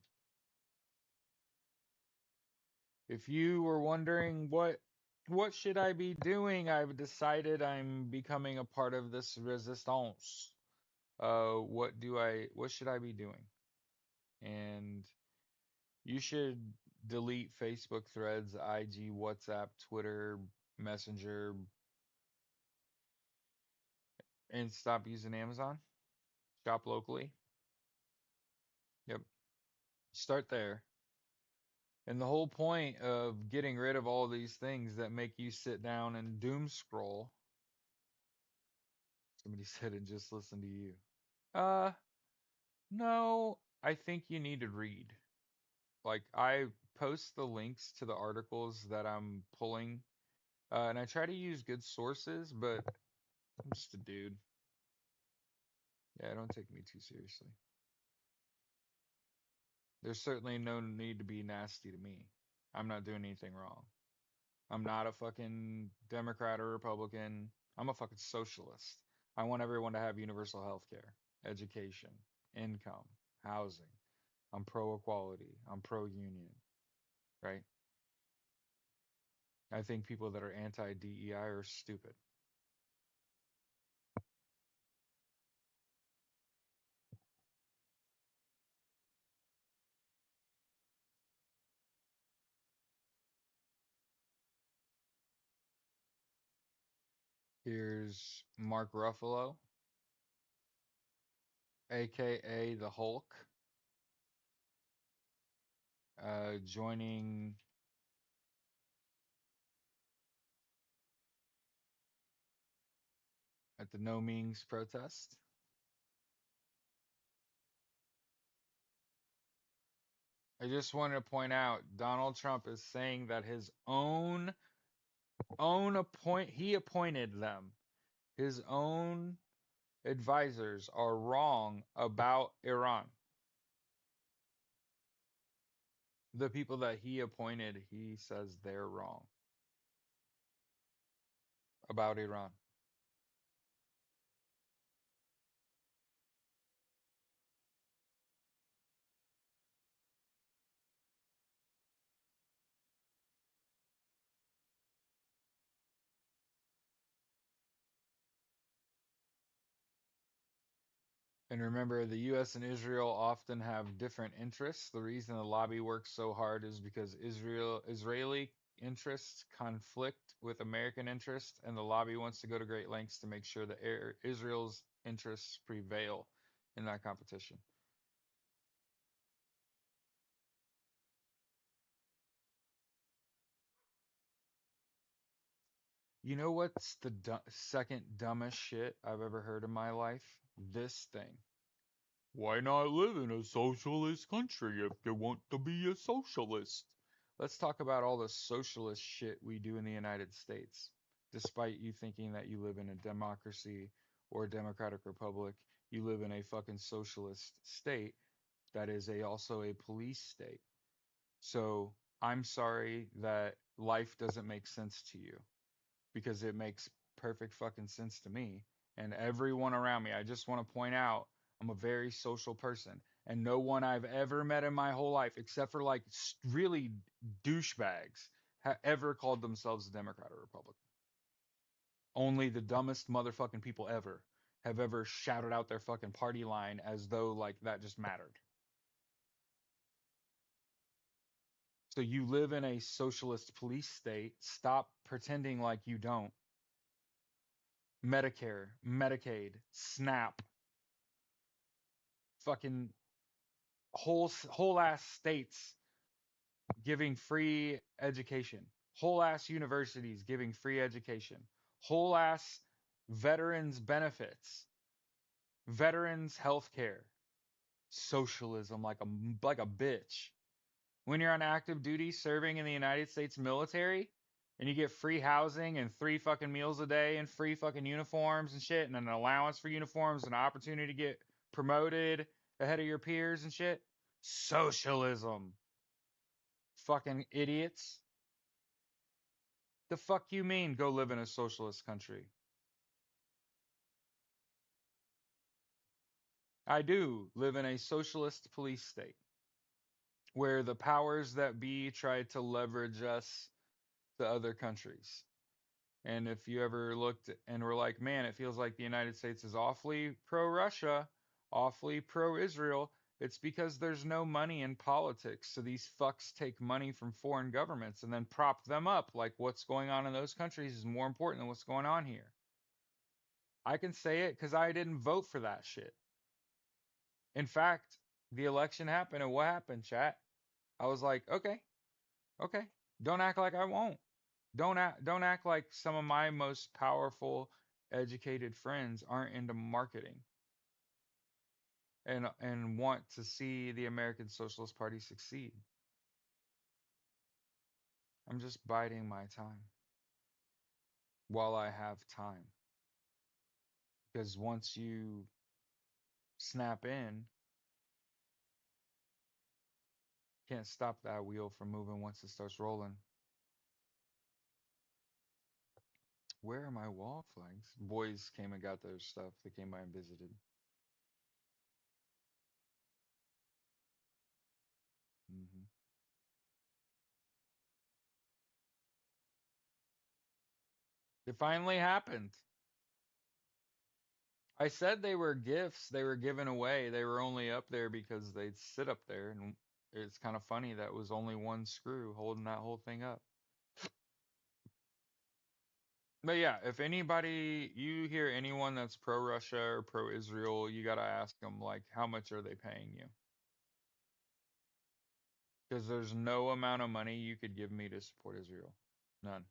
If you were wondering what should I be doing, I've decided I'm becoming a part of this resistance. What should I be doing? And you should delete Facebook threads, IG, WhatsApp, Twitter, Messenger, and stop using Amazon. Shop locally. Yep. Start there. And the whole point of getting rid of all these things that make you sit down and doom scroll, somebody said, and just listen to you. Uh, no, I think you need to read. Like, I post the links to the articles that I'm pulling, and I try to use good sources, but I'm just a dude. Yeah, don't take me too seriously. There's certainly no need to be nasty to me. I'm not doing anything wrong. I'm not a fucking Democrat or Republican. I'm a fucking socialist. I want everyone to have universal health care, education, income, housing. I'm pro equality. I'm pro union, right? I think people that are anti DEI are stupid. Here's Mark Ruffalo, aka the Hulk, joining at the No Means protest. I just wanted to point out Donald Trump is saying that his own he appointed them. His own advisors are wrong about Iran. The people that he appointed, he says they're wrong about Iran. And remember, the US and Israel often have different interests. The reason the lobby works so hard is because Israeli interests conflict with American interests, and the lobby wants to go to great lengths to make sure that Israel's interests prevail in that competition. You know what's the second dumbest shit I've ever heard in my life? This thing. Why not live in a socialist country if you want to be a socialist? Let's talk about all the socialist shit we do in the United States. Despite you thinking that you live in a democracy or a democratic republic, you live in a fucking socialist state that is also a police state. So I'm sorry that life doesn't make sense to you because it makes perfect fucking sense to me and everyone around me. I just want to point out I'm a very social person, and no one I've ever met in my whole life, except for like really douchebags, ever called themselves a Democrat or Republican. Only the dumbest motherfucking people ever have ever shouted out their fucking party line as though like that just mattered. So you live in a socialist police state. Stop pretending like you don't. Medicare, Medicaid, SNAP, fucking whole ass states giving free education, whole ass universities giving free education, whole ass veterans benefits, veterans health care, socialism like a bitch. When you're on active duty serving in the United States military and you get free housing and three fucking meals a day and free fucking uniforms and shit and an allowance for uniforms and an opportunity to get promoted ahead of your peers and shit. Socialism. Fucking idiots. The fuck you mean go live in a socialist country? I do live in a socialist police state where the powers that be try to leverage us to other countries. And if you ever looked and were like, man, it feels like the United States is awfully pro Russia, awfully pro Israel, it's because there's no money in politics. So these fucks take money from foreign governments and then prop them up like what's going on in those countries is more important than what's going on here. I can say it because I didn't vote for that shit. In fact, the election happened and what happened, chat? I was like, okay, okay. Don't act like I won't. Don't act like some of my most powerful educated friends aren't into marketing and want to see the American Socialist Party succeed. I'm just biding my time while I have time. Because once you snap in, can't stop that wheel from moving once it starts rolling. Where are my wall flags? Boys came and got their stuff. They came by and visited. Hmm. It finally happened. I said they were gifts. They were given away. They were only up there because they'd sit up there. And it's kind of funny that was only one screw holding that whole thing up. But yeah, if anybody, you hear anyone that's pro Russia or pro Israel, you got to ask them, like, how much are they paying you? Because there's no amount of money you could give me to support Israel. None.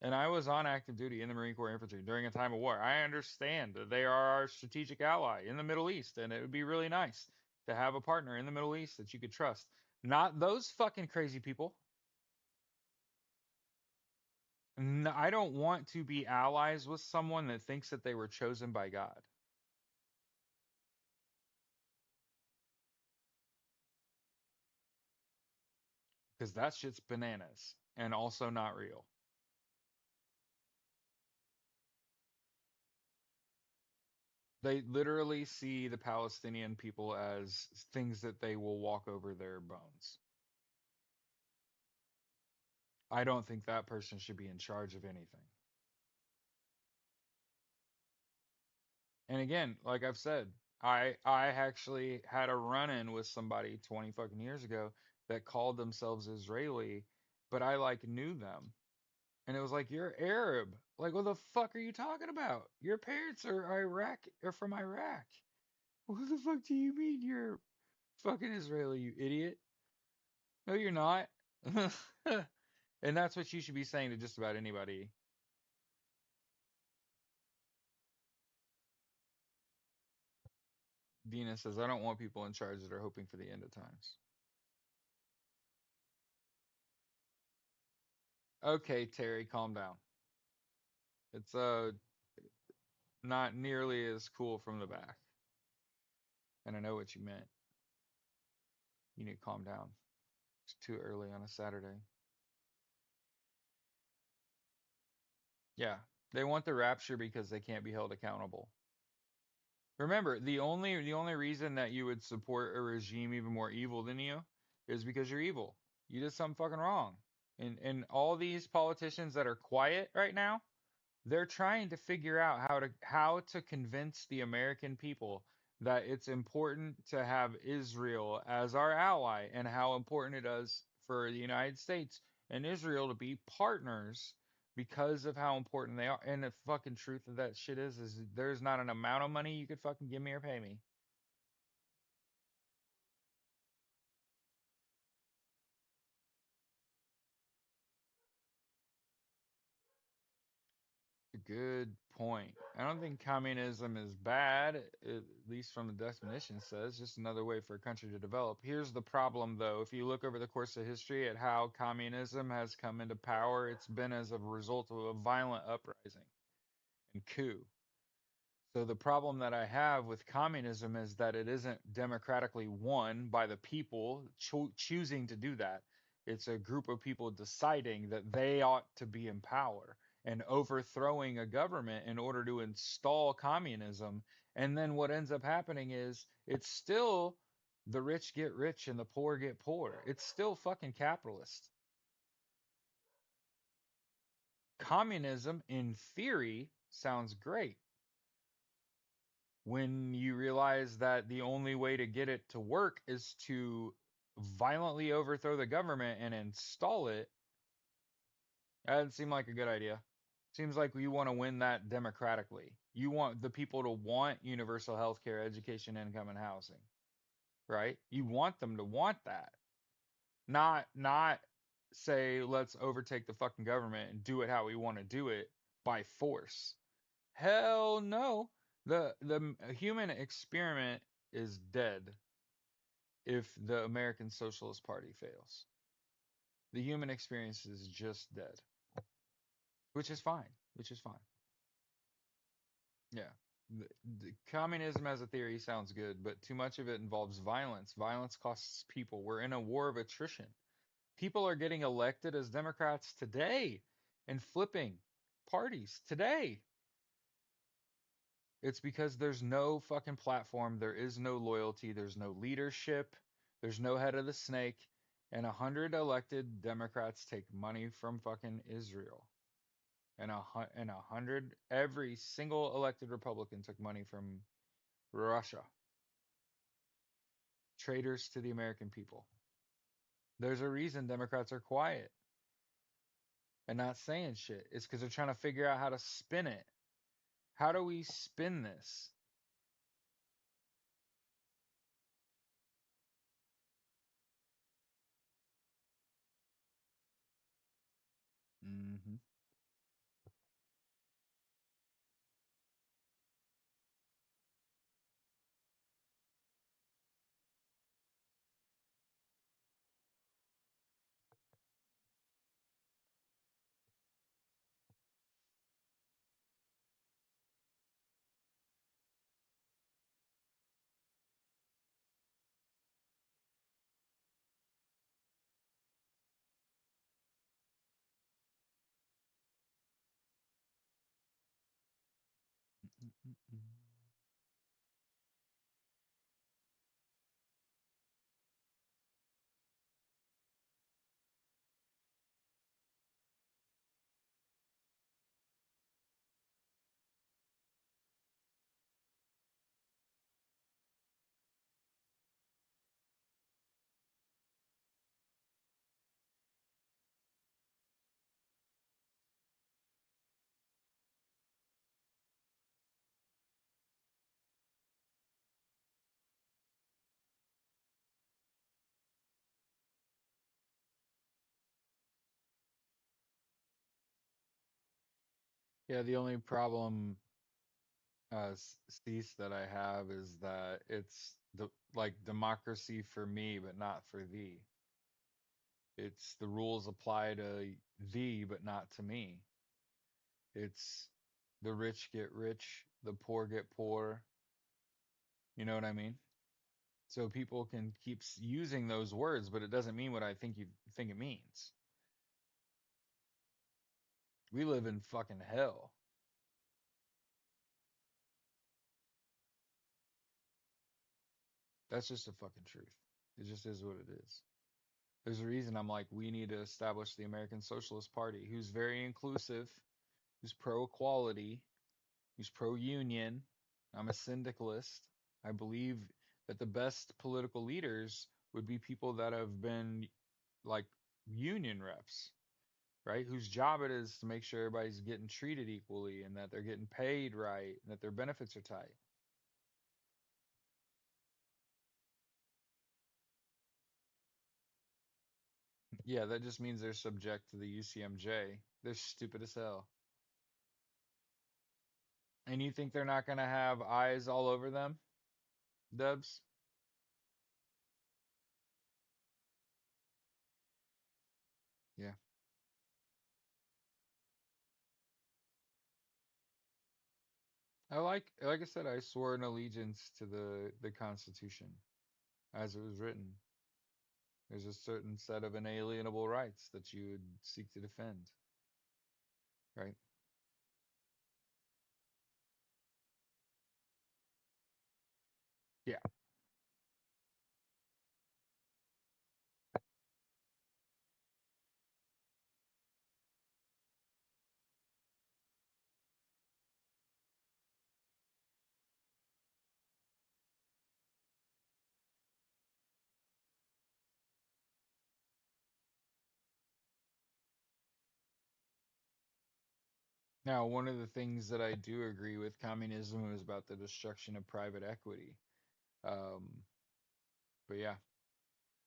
And I was on active duty in the Marine Corps Infantry during a time of war. I understand that they are our strategic ally in the Middle East, and it would be really nice to have a partner in the Middle East that you could trust. Not those fucking crazy people. I don't want to be allies with someone that thinks that they were chosen by God, because that shit's bananas and also not real. They literally see the Palestinian people as things that they will walk over their bones. I don't think that person should be in charge of anything. And again, like I've said, I actually had a run-in with somebody 20 fucking years ago that called themselves Israeli, but I like knew them. And it was like, you're Arab. Like, what the fuck are you talking about? Your parents are from Iraq. What the fuck do you mean you're fucking Israeli, you idiot? No, you're not. And that's what you should be saying to just about anybody. Dina says, I don't want people in charge that are hoping for the end of times. Okay, Terry, calm down. It's not nearly as cool from the back. And I know what you meant. You need to calm down. It's too early on a Saturday. Yeah, they want the rapture because they can't be held accountable. Remember, the only reason that you would support a regime even more evil than you is because you're evil. You did something fucking wrong. And all these politicians that are quiet right now, they're trying to figure out how to convince the American people that it's important to have Israel as our ally and how important it is for the United States and Israel to be partners because of how important they are. And the fucking truth of that shit is there's not an amount of money you could fucking give me or pay me. A good point. I don't think communism is bad, at least from the definition says, just another way for a country to develop. Here's the problem, though. If you look over the course of history at how communism has come into power, it's been as a result of a violent uprising and coup. So the problem that I have with communism is that it isn't democratically won by the people choosing to do that. It's a group of people deciding that they ought to be in power and overthrowing a government in order to install communism. And then what ends up happening is it's still the rich get rich and the poor get poor. It's still fucking capitalist. Communism, in theory, sounds great when you realize that the only way to get it to work is to violently overthrow the government and install it. That doesn't seem like a good idea. Seems like you want to win that democratically. You want the people to want universal health care, education, income, and housing, right? You want them to want that. Not say let's overtake the fucking government and do it how we want to do it by force. Hell no. The human experiment is dead if the American Socialist Party fails. The human experience is just dead, which is fine, which is fine. Yeah. The communism as a theory sounds good, but too much of it involves violence. Violence costs people. We're in a war of attrition. People are getting elected as Democrats today and flipping parties today. It's because there's no fucking platform, there is no loyalty, there's no leadership, there's no head of the snake, and 100 elected Democrats take money from fucking Israel. And every single elected Republican took money from Russia. Traitors to the American people. There's a reason Democrats are quiet and not saying shit. It's because they're trying to figure out how to spin it. How do we spin this? Hmm. Yeah, the only problem, cease that I have is that it's the like democracy for me, but not for thee. It's the rules apply to thee, but not to me. It's the rich get rich, the poor get poor. You know what I mean? So people can keep using those words, but it doesn't mean what I think you think it means. We live in fucking hell. That's just a fucking truth. It just is what it is. There's a reason I'm like, we need to establish the American Socialist Party, who's very inclusive, who's pro equality, who's pro union. I'm a syndicalist. I believe that the best political leaders would be people that have been like union reps, right? Whose job it is to make sure everybody's getting treated equally and that they're getting paid right and that their benefits are tight. Yeah, that just means they're subject to the UCMJ. They're stupid as hell. And you think they're not going to have eyes all over them, Dubs? Yeah. Like I said, I swore an allegiance to the Constitution as it was written. There's a certain set of inalienable rights that you would seek to defend, right? Yeah. Now, one of the things that I do agree with communism is about the destruction of private equity. Um, but yeah,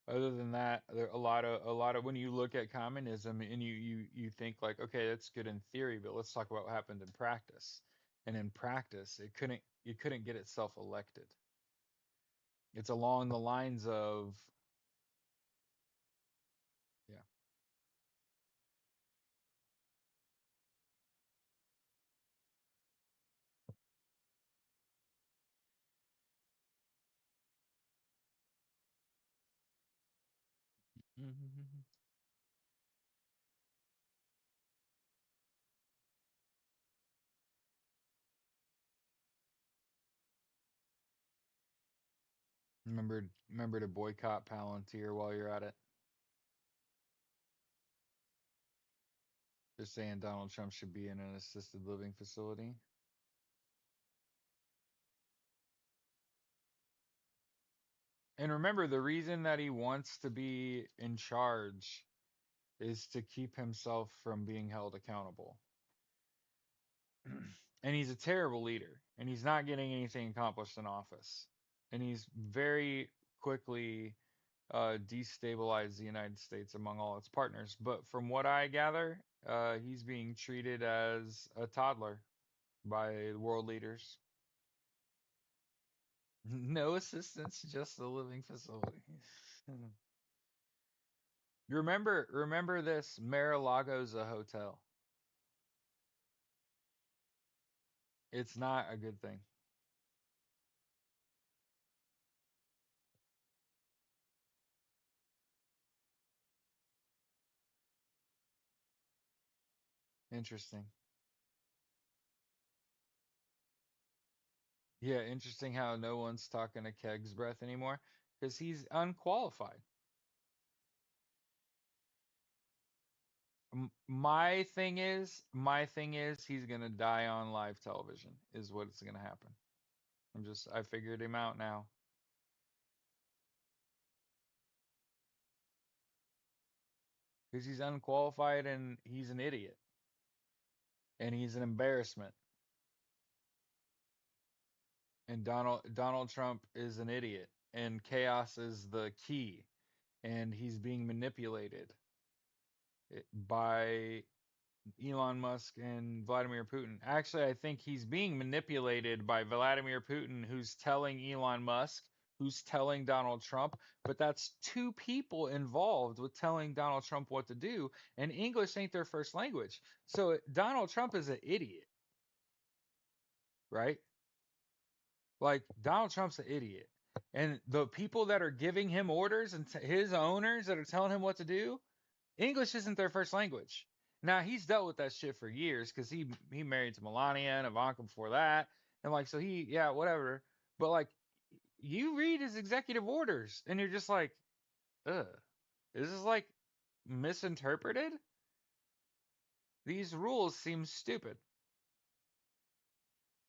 other than that, there a lot of when you look at communism and you think like, okay, that's good in theory, but let's talk about what happened in practice. And in practice, it couldn't get itself elected. It's along the lines of yeah. Mhm. Remember to boycott Palantir while you're at it. They're saying Donald Trump should be in an assisted living facility. And remember, the reason that he wants to be in charge is to keep himself from being held accountable. And he's a terrible leader, and he's not getting anything accomplished in office. And he's very quickly destabilized the United States among all its partners. But from what I gather, he's being treated as a toddler by world leaders. No assistance, just a living facility. Remember this, Mar-a-Lago's a hotel. It's not a good thing. Interesting. Yeah, interesting how no one's talking to Keg's breath anymore because he's unqualified. My thing is, he's gonna die on live television, is what's gonna happen. I figured him out now because he's unqualified and he's an idiot and he's an embarrassment. And Donald Trump is an idiot and chaos is the key and he's being manipulated by Elon Musk and Vladimir Putin. Actually, I think he's being manipulated by Vladimir Putin, who's telling Elon Musk, who's telling Donald Trump, but that's two people involved with telling Donald Trump what to do, and English ain't their first language. So Donald Trump is an idiot, right? Like Donald Trump's an idiot. And the people that are giving him orders and his owners that are telling him what to do, English isn't their first language. Now he's dealt with that shit for years because he married to Melania and Ivanka before that, and like so he yeah whatever. But like you read his executive orders and you're just like, ugh, is this like misinterpreted? These rules seem stupid.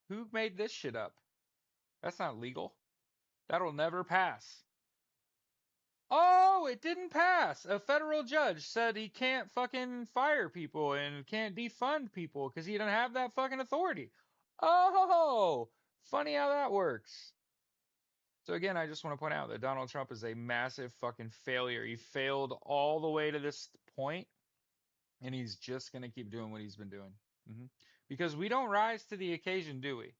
Who made this shit up? That's not legal. That'll never pass. Oh, it didn't pass. A federal judge said he can't fucking fire people and can't defund people because he doesn't have that fucking authority. Oh, funny how that works. So again, I just want to point out that Donald Trump is a massive fucking failure. He failed all the way to this point, and he's just gonna keep doing what he's been doing. hmm Because we don't rise to the occasion, do we?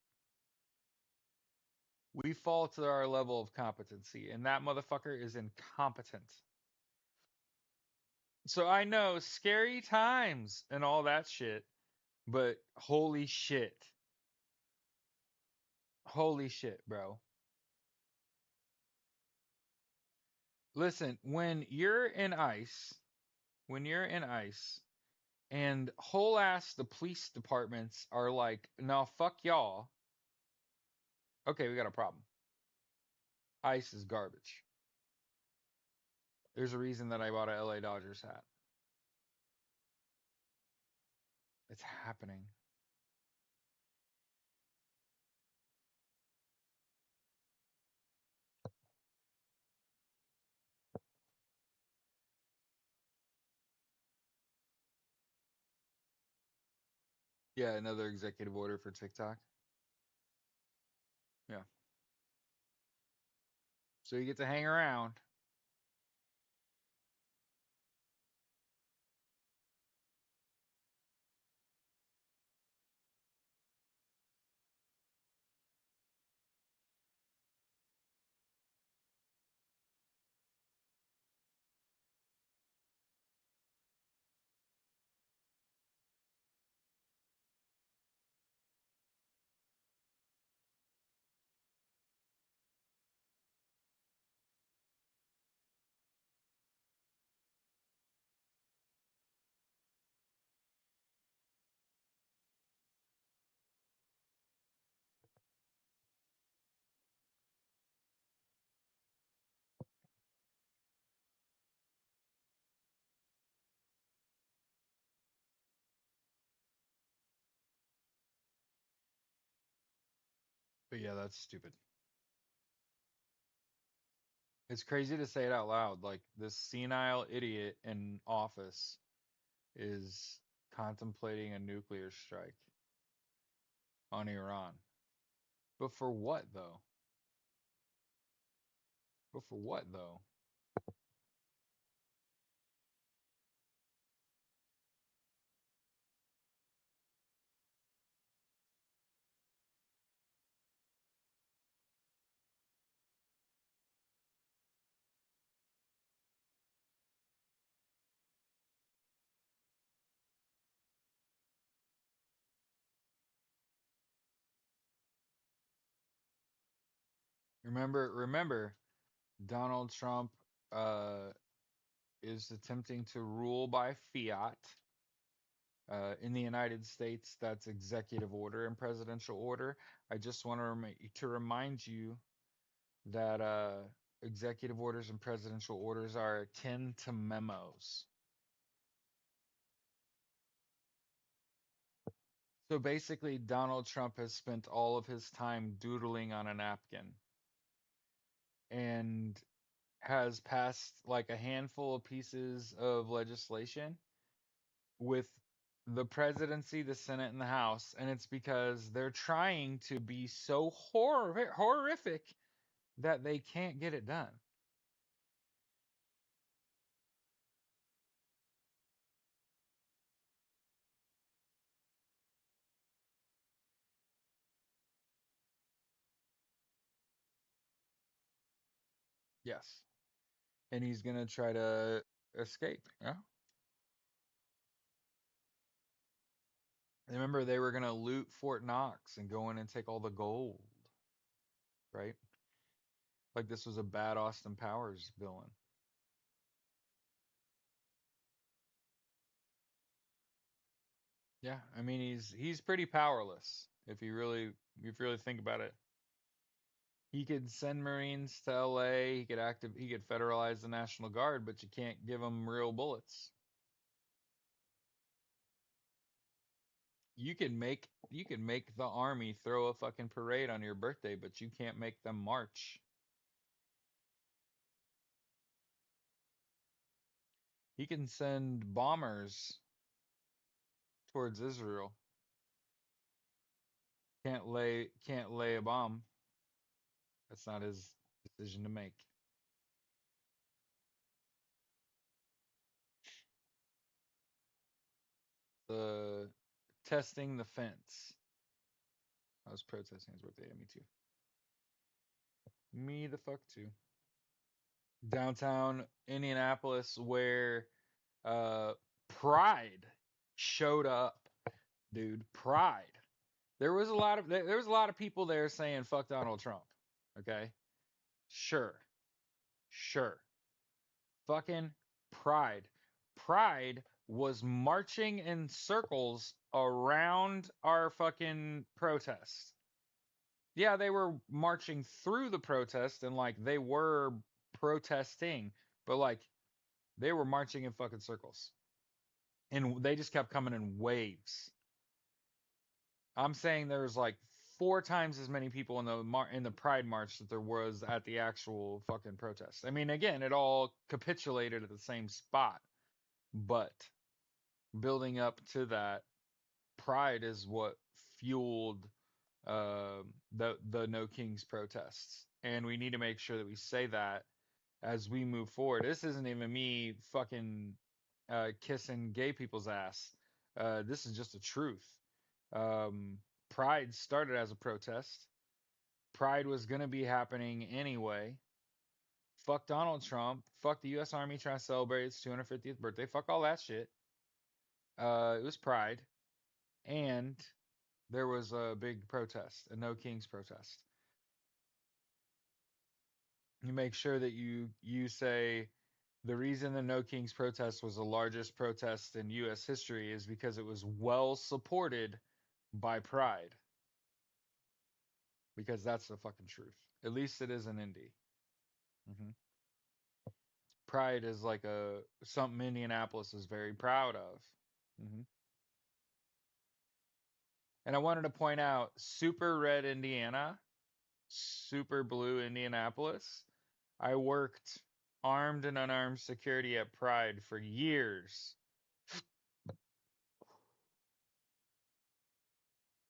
We fall to our level of competency, and that motherfucker is incompetent. So I know scary times and all that shit, but holy shit. Holy shit, bro. Listen, when you're in ICE and whole ass the police departments are like, no, fuck y'all. Okay, we got a problem. ICE is garbage. There's a reason that I bought a LA Dodgers hat. It's happening. Yeah, another executive order for TikTok. Yeah. So you get to hang around. But yeah, that's stupid. It's crazy to say it out loud. Like this senile idiot in office is contemplating a nuclear strike on Iran. But for what though? But for what though? Remember, Donald Trump uh, is attempting to rule by fiat. In the United States, that's executive order and presidential order. I just want to remind you that executive orders and presidential orders are akin to memos. So basically, Donald Trump has spent all of his time doodling on a napkin and has passed like a handful of pieces of legislation with the presidency, the Senate, and the House. And it's because they're trying to be so horrific that they can't get it done. Yes. And he's gonna try to escape. Yeah. Remember, they were gonna loot Fort Knox and go in and take all the gold, right? Like this was a bad Austin Powers villain. Yeah, I mean he's pretty powerless if you really think about it. He could send Marines to LA, he could federalize the National Guard, but you can't give them real bullets. You can make the army throw a fucking parade on your birthday, but you can't make them march. He can send bombers towards Israel. Can't lay a bomb. That's not his decision to make. The testing the fence. I was protesting his birthday. Yeah, me too. Me the fuck too. Downtown Indianapolis, where uh Pride showed up, dude. Pride. There was a lot of people there saying fuck Donald Trump. Okay? Sure. Sure. Fucking Pride. Pride was marching in circles around our fucking protest. Yeah, they were marching through the protest and like they were protesting, but like they were marching in fucking circles. And they just kept coming in waves. I'm saying there's like four times as many people in the Pride March that there was at the actual fucking protest. I mean, again, it all capitulated at the same spot, but building up to that, Pride is what fueled the No Kings protests, and we need to make sure that we say that as we move forward. This isn't even me fucking kissing gay people's ass. This is just the truth. Pride started as a protest. Pride was going to be happening anyway. Fuck Donald Trump. Fuck the U.S. Army trying to celebrate its 250th birthday. Fuck all that shit. It was Pride. And there was a big protest, a No Kings protest. You make sure that you say the reason the No Kings protest was the largest protest in U.S. history is because it was well supported by Pride, because that's the fucking truth. At least it is in Indy. hmm Pride is like a something Indianapolis is very proud of. hmm And I wanted to point out, super red Indiana, super blue Indianapolis. I worked armed and unarmed security at Pride for years.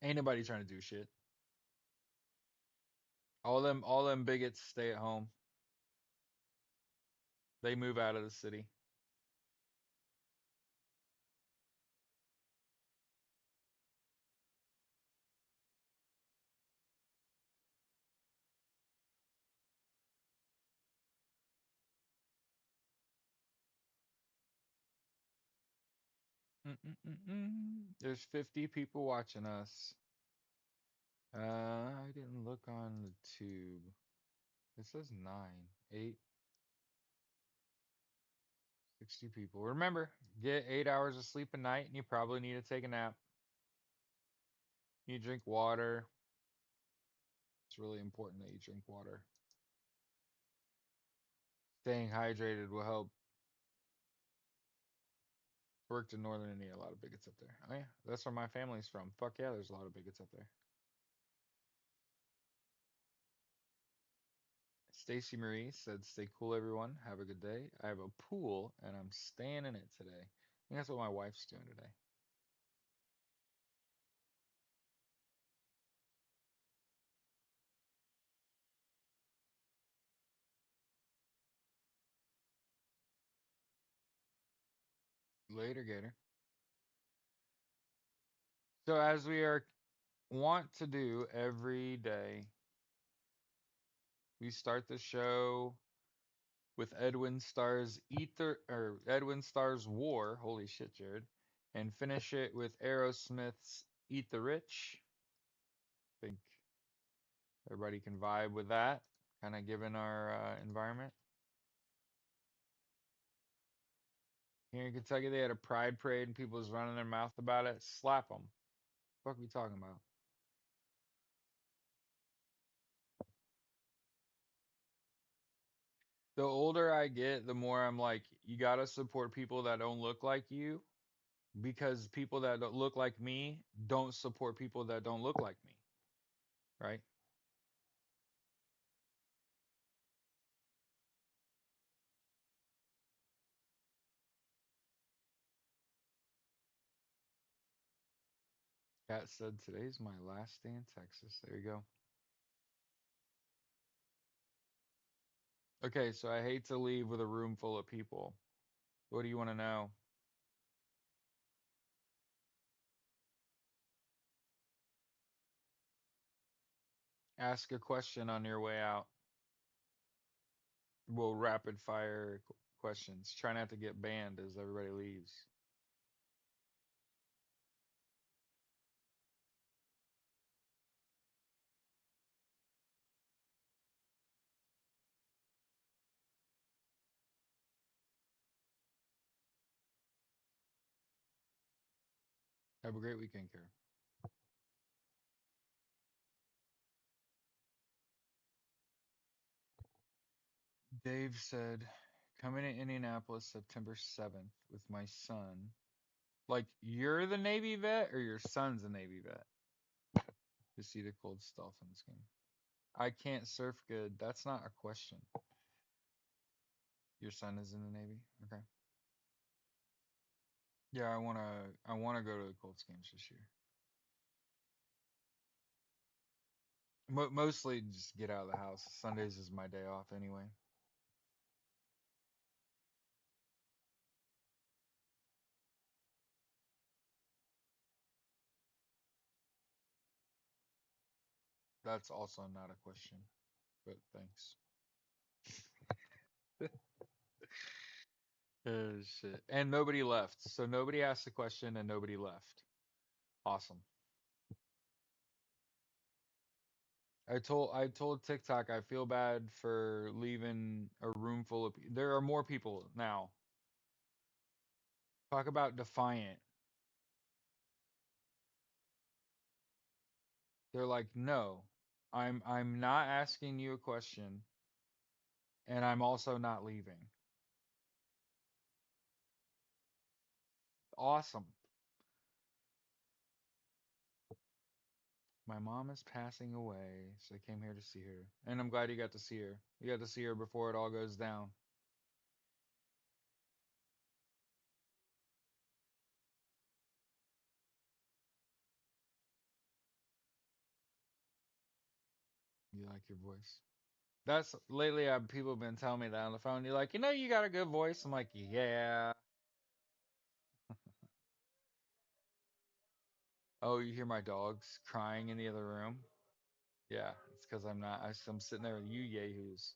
Ain't nobody trying to do shit. All them bigots stay at home. They move out of the city. There's 50 people watching us. I didn't look on the tube. It says 9, 8, 60 people. Remember, get 8 hours of sleep a night, and you probably need to take a nap. You drink water. It's really important that you drink water. Staying hydrated will help. Worked in Northern India, a lot of bigots up there. Oh yeah, that's where my family's from. Fuck yeah, there's a lot of bigots up there. Stacy Marie said, "Stay cool, everyone. Have a good day. I have a pool and I'm staying in it today." I think that's what my wife's doing today. Later, Gator. So as we are want to do every day, we start the show. with Edwin Starr's War. Holy shit, Jared. And finish it with Aerosmith's Eat the Rich. I think everybody can vibe with that, kind of given our environment. Here in Kentucky, they had a pride parade and people was running their mouth about it. Slap them. What are we talking about? The older I get, the more I'm like, you gotta support people that don't look like you because people that don't look like me don't support people that don't look like me, right? Kat said today's my last day in Texas. There you go. Okay, so I hate to leave with a room full of people. What do you want to know? Ask a question on your way out. We'll rapid fire questions. Try not to get banned as everybody leaves. Have a great weekend, Kara. Dave said, coming to Indianapolis September 7th with my son. Like, you're the Navy vet or your son's a Navy vet to see the Cold Dolphins game? I can't surf good. That's not a question. Your son is in the Navy? Okay. Yeah, I wanna go to the Colts games this year. Mostly just get out of the house. Sundays is my day off anyway. That's also not a question, but thanks. Oh shit. And nobody left. So nobody asked the question and nobody left. Awesome. I told TikTok I feel bad for leaving a room full of people. There are more people now. Talk about defiant. They're like, "No. I'm not asking you a question and I'm also not leaving." Awesome. My mom is passing away, so I came here to see her. And I'm glad you got to see her. You got to see her before it all goes down. You like your voice. That's lately people have been telling me that on the phone. You're like, you got a good voice. I'm like, yeah. Oh, you hear my dogs crying in the other room? Yeah, it's because I'm not. I'm sitting there with you yahoos.